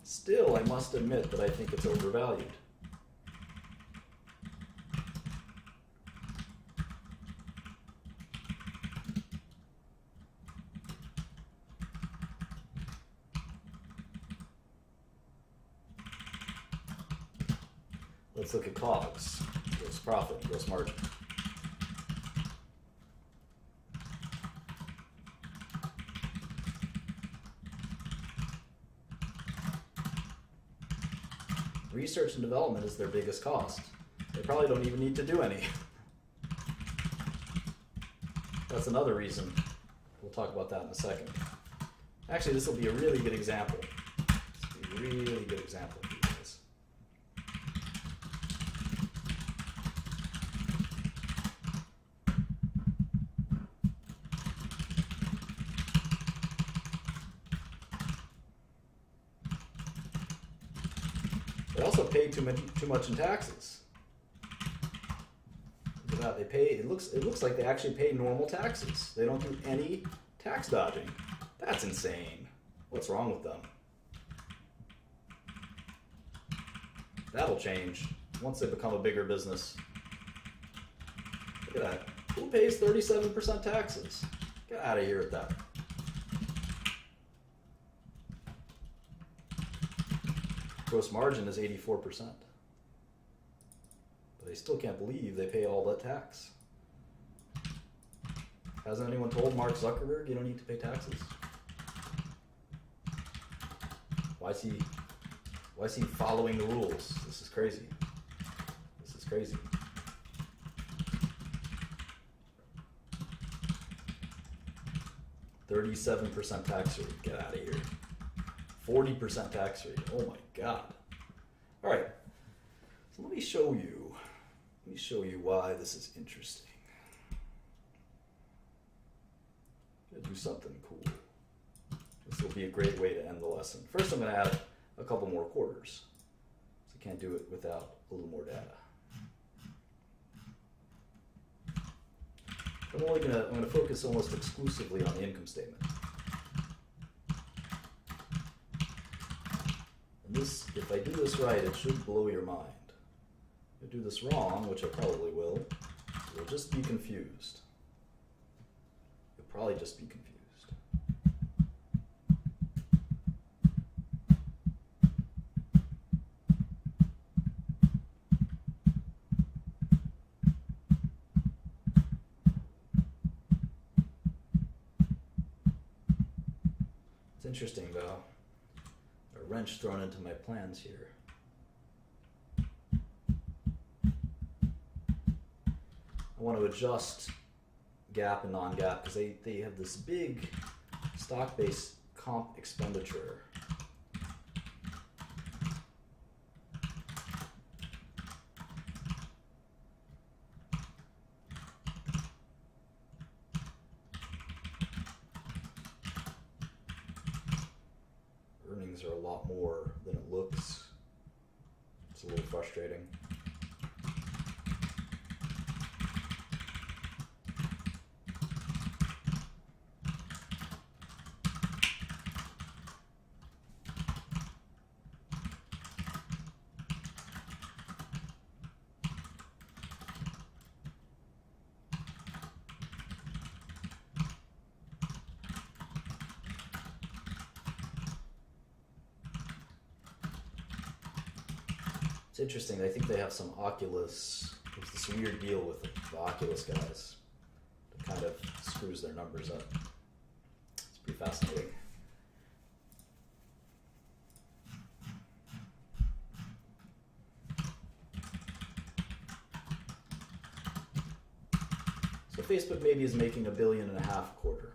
Still, I must admit that I think it's overvalued. Let's look at COGS, gross profit, gross margin. Research and development is their biggest cost. They probably don't even need to do any. That's another reason. We'll talk about that in a second. Actually, this will be a really good example. This will be a really good example for you guys. They also pay too much in taxes. Look at that. They pay. It looks like they actually pay normal taxes. They don't do any tax dodging. That's insane. What's wrong with them? That'll change once they become a bigger business. Look at that. Who pays 37% taxes? Get out of here with that. Gross margin is 84%. But they still can't believe they pay all that tax. Hasn't anyone told Mark Zuckerberg you don't need to pay taxes? Why is he following the rules? This is crazy. This is crazy. %37 tax rate. Get out of here. 40% tax rate. Oh my God. All right. So let me show you why this is interesting. I'm gonna do something cool. This will be a great way to end the lesson. First, I'm going to add a couple more quarters. So I can't do it without a little more data. I'm going to focus almost exclusively on the income statement. And this, if I do this right, it should blow your mind. If I do this wrong, which I probably will, you'll just be confused. You'll probably just be confused. Interesting though, a wrench thrown into my plans here. I want to adjust GAAP and non-GAAP because they have this big stock-based comp expenditure. Earnings are a lot more than it looks. It's a little frustrating. It's interesting, I think they have some Oculus, there's this weird deal with the Oculus guys that kind of screws their numbers up. It's pretty fascinating. So Facebook maybe is making $1.5 billion a quarter.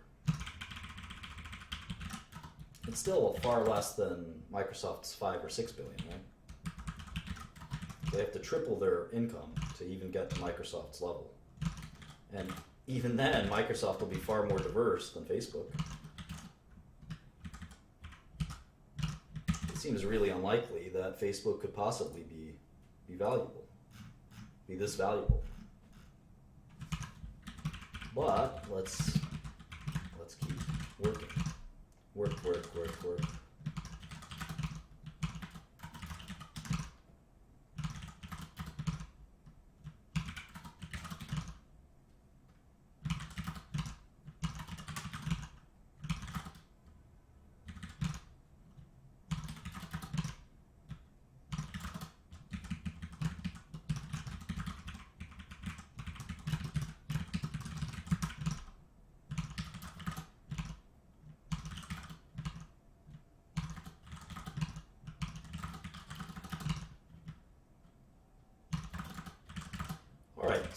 It's still far less than Microsoft's $5 or $6 billion, right? They have to triple their income to even get to Microsoft's level. And even then, Microsoft will be far more diverse than Facebook. It seems really unlikely that Facebook could possibly be valuable, be this valuable. But let's keep working. Work.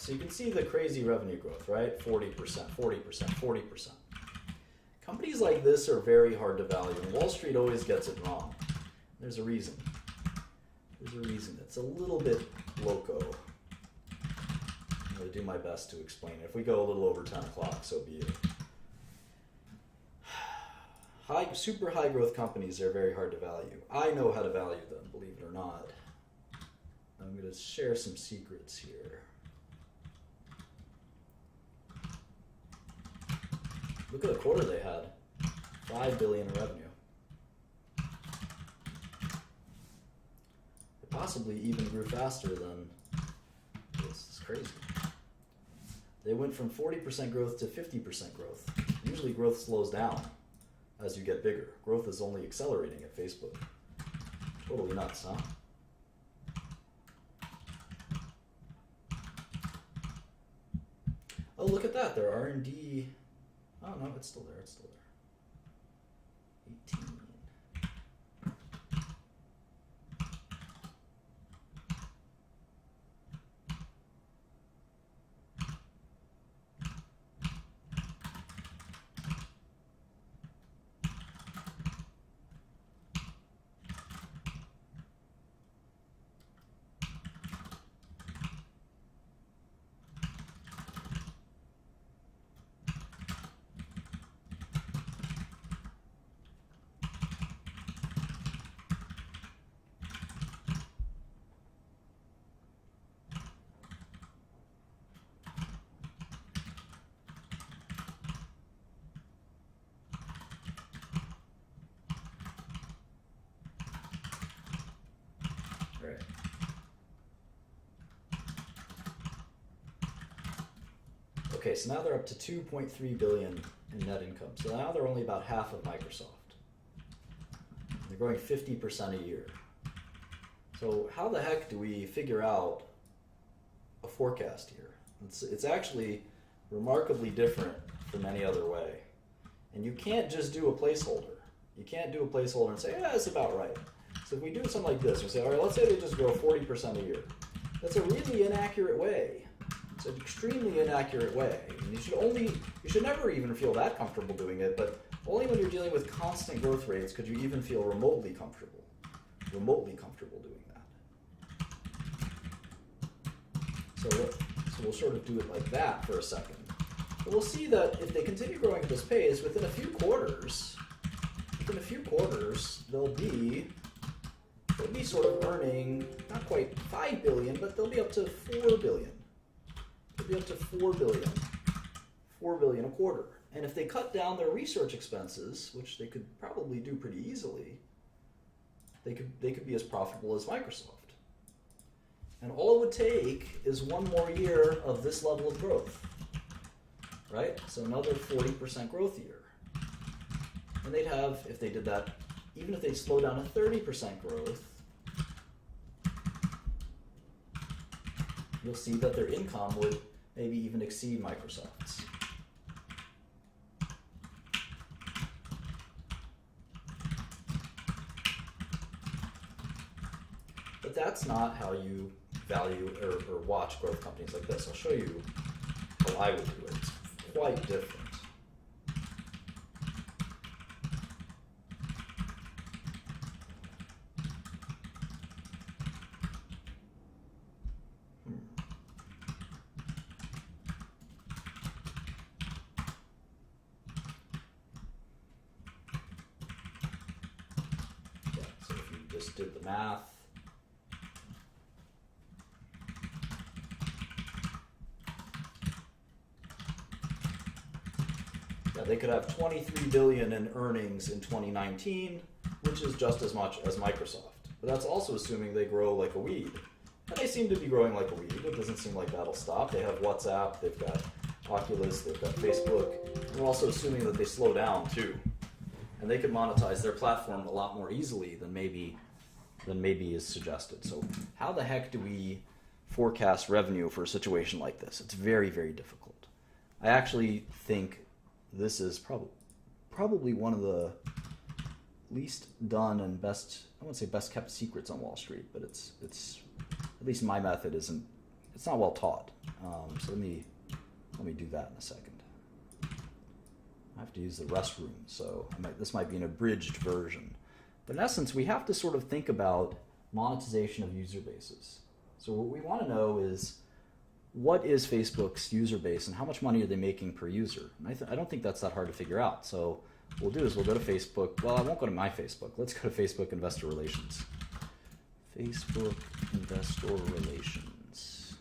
So you can see the crazy revenue growth, right? 40%, 40%, 40%. Companies like this are very hard to value, and Wall Street always gets it wrong. There's a reason. There's a reason. It's a little bit loco. I'm going to do my best to explain it. If we go a little over 10 o'clock, so be it. Super high growth companies are very hard to value. I know how to value them, believe it or not. I'm going to share some secrets here. Look at the quarter they had. $5 billion in revenue. It possibly even grew faster than this. It's crazy. They went from 40% growth to 50% growth. Usually growth slows down as you get bigger. Growth is only accelerating at Facebook. Totally nuts, huh? Oh, look at that. Their R&D. Oh, no, it's still there. It's still there. 18. Right. Okay, so now they're up to 2.3 billion in net income. So now they're only about half of Microsoft. They're growing 50% a year. So how the heck do we figure out a forecast here? It's actually remarkably different from any other way. And you can't just do a placeholder. You can't do a placeholder and say, yeah, it's about right. So if we do something like this, we say, all right, let's say they just grow 40% a year. That's a really inaccurate way. It's an extremely inaccurate way. And you should never even feel that comfortable doing it, but only when you're dealing with constant growth rates could you even feel remotely comfortable doing that. So we'll sort of do it like that for a second. But we'll see that if they continue growing at this pace, within a few quarters, they'll be sort of earning, not quite 5 billion, but they'll be up to 4 billion. They'll be up to 4 billion. 4 billion a quarter. And if they cut down their research expenses, which they could probably do pretty easily, they could be as profitable as Microsoft. And all it would take is one more year of this level of growth. Right? So another 40% growth year. And they'd have, if they did that, even if they slow down to 30% growth, you'll see that their income would maybe even exceed Microsoft's. But that's not how you value or watch growth companies like this. I'll show you how I would do it. It's quite different. Just did the math. Yeah, they could have 23 billion in earnings in 2019, which is just as much as Microsoft. But that's also assuming they grow like a weed. And they seem to be growing like a weed. It doesn't seem like that'll stop. They have WhatsApp, they've got Oculus, they've got Facebook. And we're also assuming that they slow down too. And they could monetize their platform a lot more easily than maybe is suggested. So how the heck do we forecast revenue for a situation like this? It's very, very difficult. I actually think this is probably one of the least done and best, I wouldn't say best kept secrets on Wall Street, but it's at least my method isn't it's not well taught. So let me do that in a second. I have to use the restroom, so this might be an abridged version. But in essence, we have to sort of think about monetization of user bases. So what we want to know is, what is Facebook's user base and how much money are they making per user? And I don't think that's that hard to figure out. So what we'll do is we'll go to Facebook. Well, I won't go to my Facebook. Let's go to Facebook Investor Relations. Facebook Investor Relations.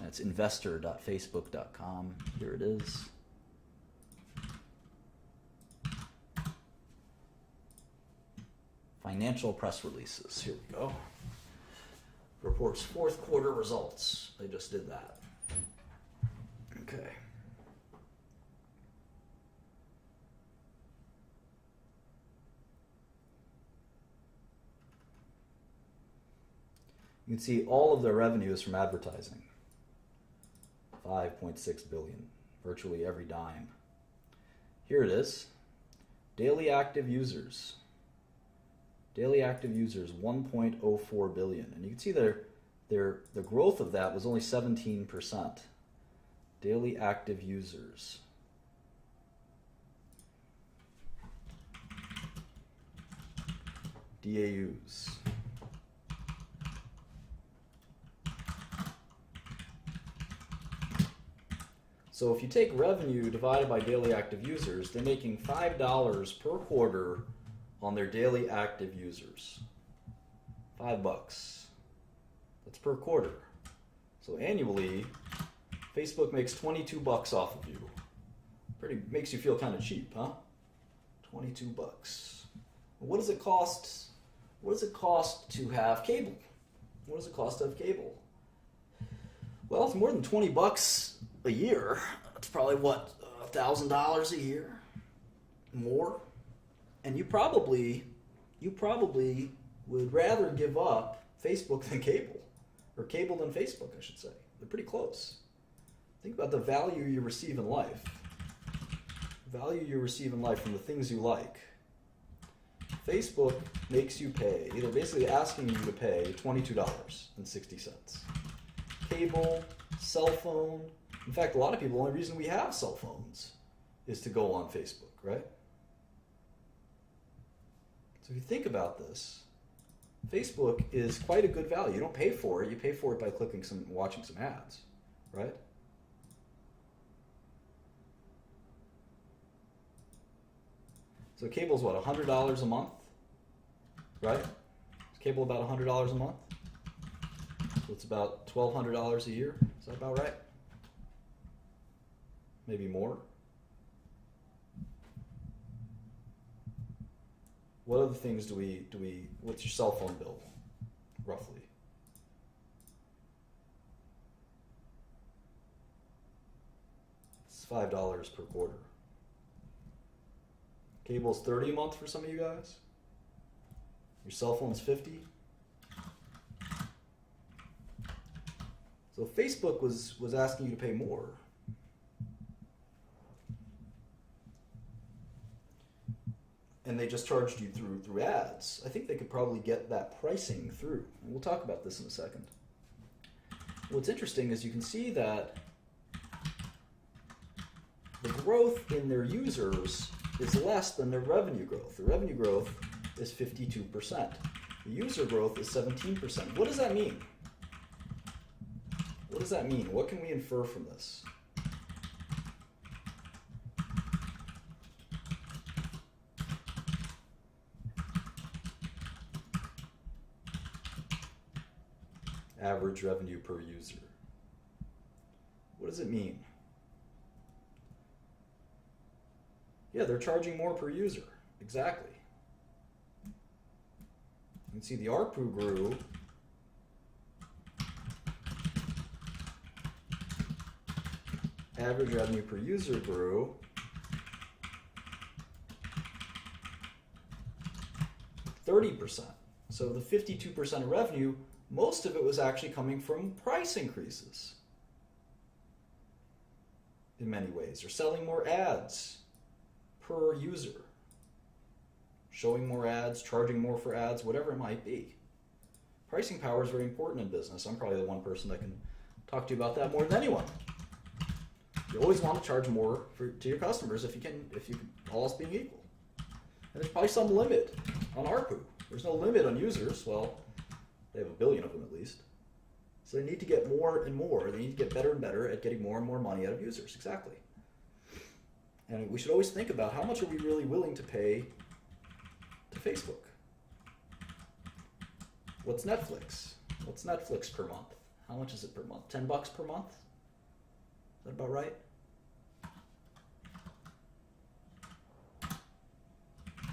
That's investor.facebook.com. Here it is. Financial press releases. Here we go. Reports fourth quarter results. They just did that. Okay. You can see all of their revenue is from advertising. 5.6 billion, virtually every dime. Here it is. Daily active users. Daily active users, 1.04 billion. And you can see the growth of that was only 17%. Daily active users. DAUs. So if you take revenue divided by daily active users, they're making $5 per quarter on their daily active users. $5. That's per quarter. So annually, Facebook makes 22 bucks off of you. Makes you feel kind of cheap, huh? 22 bucks. What does it cost? What does it cost to have cable? What does it cost to have cable? Well, it's more than 20 bucks a year. It's probably what, $1,000 a year? More? And you probably would rather give up Facebook than cable, or cable than Facebook, I should say. They're pretty close. Think about the value you receive in life. Value you receive in life from the things you like. Facebook makes you pay, they're basically asking you to pay $22.60. Cable, cell phone. In fact, a lot of people, the only reason we have cell phones is to go on Facebook, right? So if you think about this, Facebook is quite a good value. You don't pay for it. You pay for it by watching some ads, right? So cable's what, $100 a month, right? Is cable about $100 a month? So it's about $1,200 a year. Is that about right? Maybe more. What other things what's your cell phone bill, roughly? It's $5 per quarter. Cable's $30 a month for some of you guys. Your cell phone's $50. So Facebook was asking you to pay more. And they just charged you through ads. I think they could probably get that pricing through. And we'll talk about this in a second. What's interesting is you can see that the growth in their users is less than their revenue growth. The revenue growth is 52%. The user growth is 17%. What does that mean? What does that mean? What can we infer from this? Average revenue per user. What does it mean? Yeah, they're charging more per user. Exactly. You can see the ARPU grew. Average revenue per user grew. 30%. So the 52% of revenue, most of it was actually coming from price increases in many ways. They're selling more ads per user, showing more ads, charging more for ads, whatever it might be. Pricing power is very important in business. I'm probably the one person that can talk to you about that more than anyone. You always want to charge more to your customers if you can, all else being equal. And there's probably some limit on ARPU. There's no limit on users. Well, they have 1 billion of them at least. So they need to get more and more. They need to get better and better at getting more and more money out of users. Exactly. And we should always think about how much are we really willing to pay to Facebook? What's Netflix? What's Netflix per month? How much is it per month? $10 per month? Is that about right?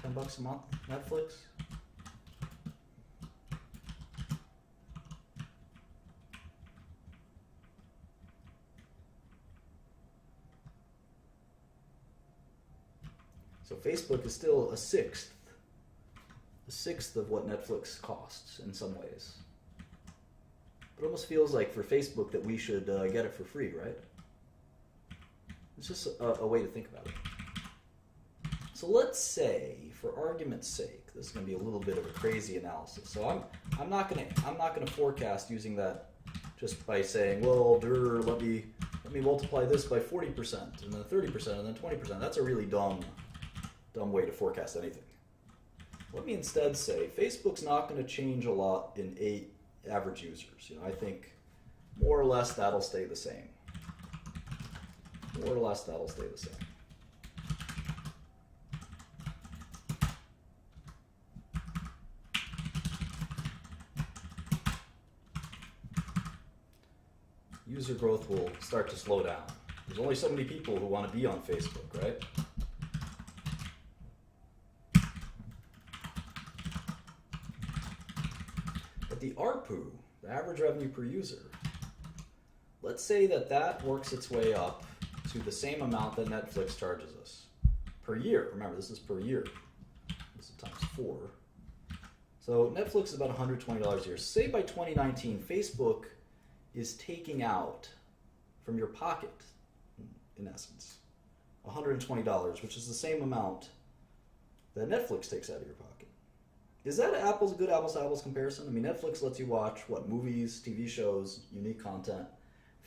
$10 a month, Netflix? So Facebook is still a sixth of what Netflix costs in some ways. It almost feels like for Facebook that we should get it for free, right? It's just a way to think about it. So let's say, for argument's sake, this is going to be a little bit of a crazy analysis. So I'm not going to forecast using that just by saying, well, let me multiply this by 40% and then 30% and then 20%. That's a really dumb way to forecast anything. Let me instead say Facebook's not going to change a lot in average users. I think more or less that'll stay the same. More or less that'll stay the same. User growth will start to slow down. There's only so many people who want to be on Facebook, right? The ARPU, the average revenue per user, let's say that works its way up to the same amount that Netflix charges us per year. Remember, this is per year. This is times 4. So Netflix is about $120 a year. Say by 2019, Facebook is taking out from your pocket, in essence, $120, which is the same amount that Netflix takes out of your pocket. Is that a good apples to apples comparison? I mean, Netflix lets you watch, movies, TV shows, unique content.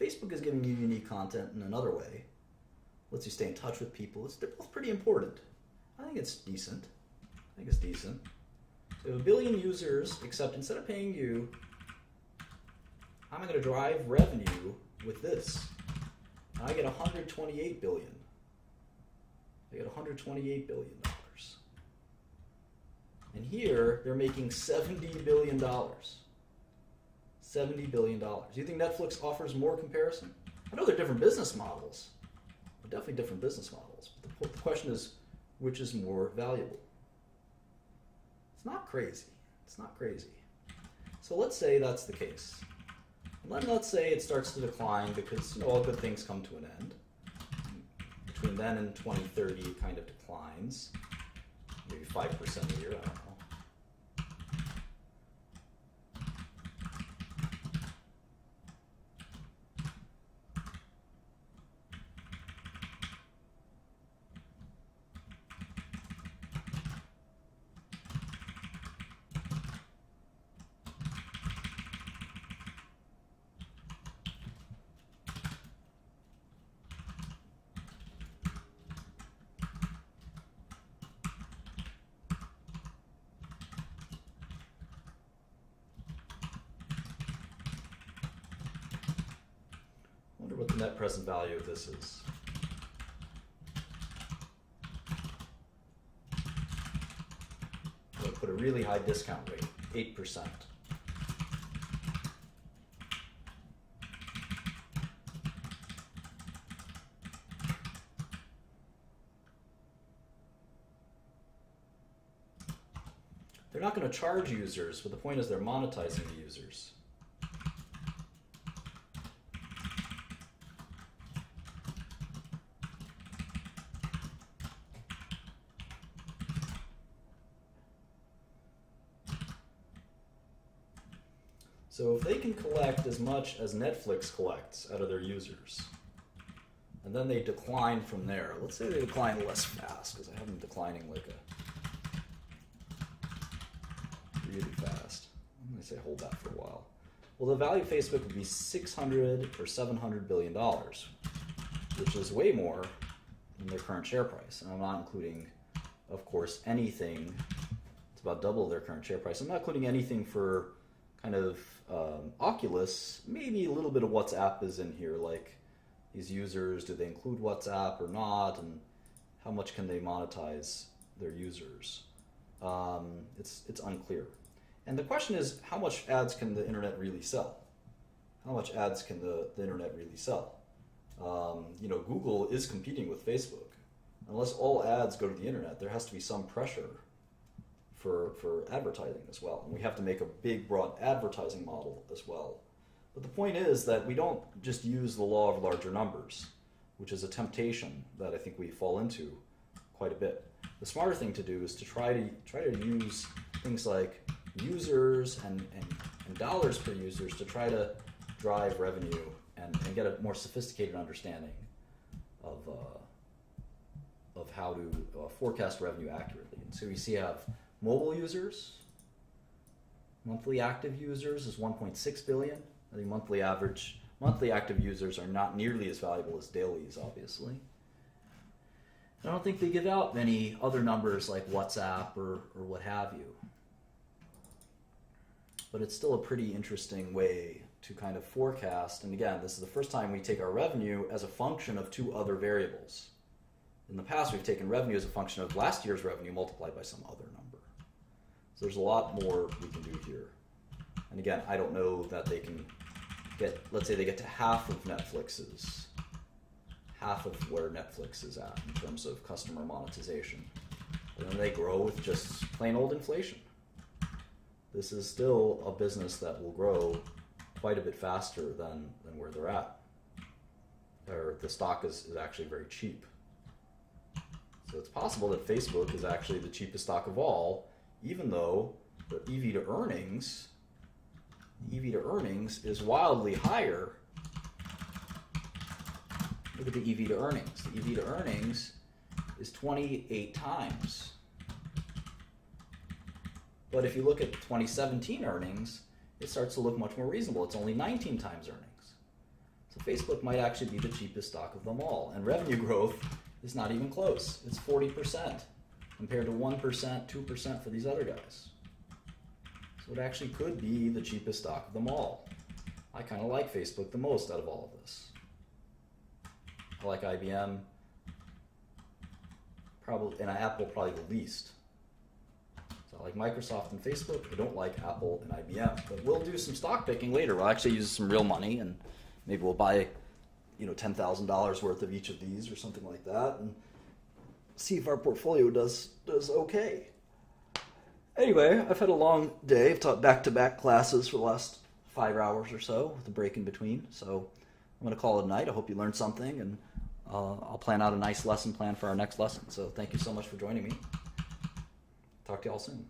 Facebook is giving you unique content in another way. Lets you stay in touch with people. They're both pretty important. I think it's decent. So we have 1 billion users, except instead of paying you, I'm going to drive revenue with this. And I get 128 billion. I get $128 billion. And here, they're making $70 billion. $70 billion. Do you think Netflix offers more comparison? I know they're different business models. They're definitely different business models. But the question is, which is more valuable? It's not crazy. It's not crazy. So let's say that's the case. And then let's say it starts to decline because all good things come to an end. Between then and 2030, it kind of declines. Maybe 5% a year, I don't know. What the net present value of this is. I'm going to put a really high discount rate, 8%. They're not going to charge users, but the point is they're monetizing the users. So if they can collect as much as Netflix collects out of their users, and then they decline from there, let's say they decline less fast, because I have them declining like really fast. I'm going to say hold that for a while. Well, the value of Facebook would be 600 or 700 billion dollars, which is way more than their current share price. And I'm not including, of course, anything. It's about double their current share price. I'm not including anything for kind of Oculus. Maybe a little bit of WhatsApp is in here, like these users, do they include WhatsApp or not, and how much can they monetize their users? It's unclear. And the question is, how much ads can the internet really sell? How much ads can the internet really sell? Google is competing with Facebook. Unless all ads go to the internet, there has to be some pressure for advertising as well. And we have to make a big, broad advertising model as well. But the point is that we don't just use the law of larger numbers, which is a temptation that I think we fall into quite a bit. The smarter thing to do is to try to use things like users and dollars per users to try to drive revenue and get a more sophisticated understanding of how to forecast revenue accurately. And so we see I have mobile users, monthly active users is 1.6 billion. I think monthly active users are not nearly as valuable as dailies, obviously. I don't think they give out many other numbers like WhatsApp or what have you. But it's still a pretty interesting way to kind of forecast. And again, this is the first time we take our revenue as a function of two other variables. In the past, we've taken revenue as a function of last year's revenue multiplied by some other number. So there's a lot more we can do here. And again, I don't know that they can get, let's say they get to half of where Netflix is at in terms of customer monetization. And then they grow with just plain old inflation. This is still a business that will grow quite a bit faster than where they're at. Or the stock is actually very cheap. So it's possible that Facebook is actually the cheapest stock of all, even though the EV to earnings is wildly higher. Look at the EV to earnings. The EV to earnings is 28 times. But if you look at 2017 earnings, it starts to look much more reasonable. It's only 19 times earnings. So Facebook might actually be the cheapest stock of them all. And revenue growth is not even close. It's 40% compared to 1%, 2% for these other guys. So it actually could be the cheapest stock of them all. I kind of like Facebook the most out of all of this. I like IBM, and Apple probably the least. So I like Microsoft and Facebook. I don't like Apple and IBM. But we'll do some stock picking later. We'll actually use some real money, and maybe we'll buy, $10,000 worth of each of these or something like that, and see if our portfolio does okay. Anyway, I've had a long day. I've taught back-to-back classes for the last 5 hours or so with a break in between. So I'm going to call it a night. I hope you learned something, and I'll plan out a nice lesson plan for our next lesson. So thank you so much for joining me. Talk to you all soon.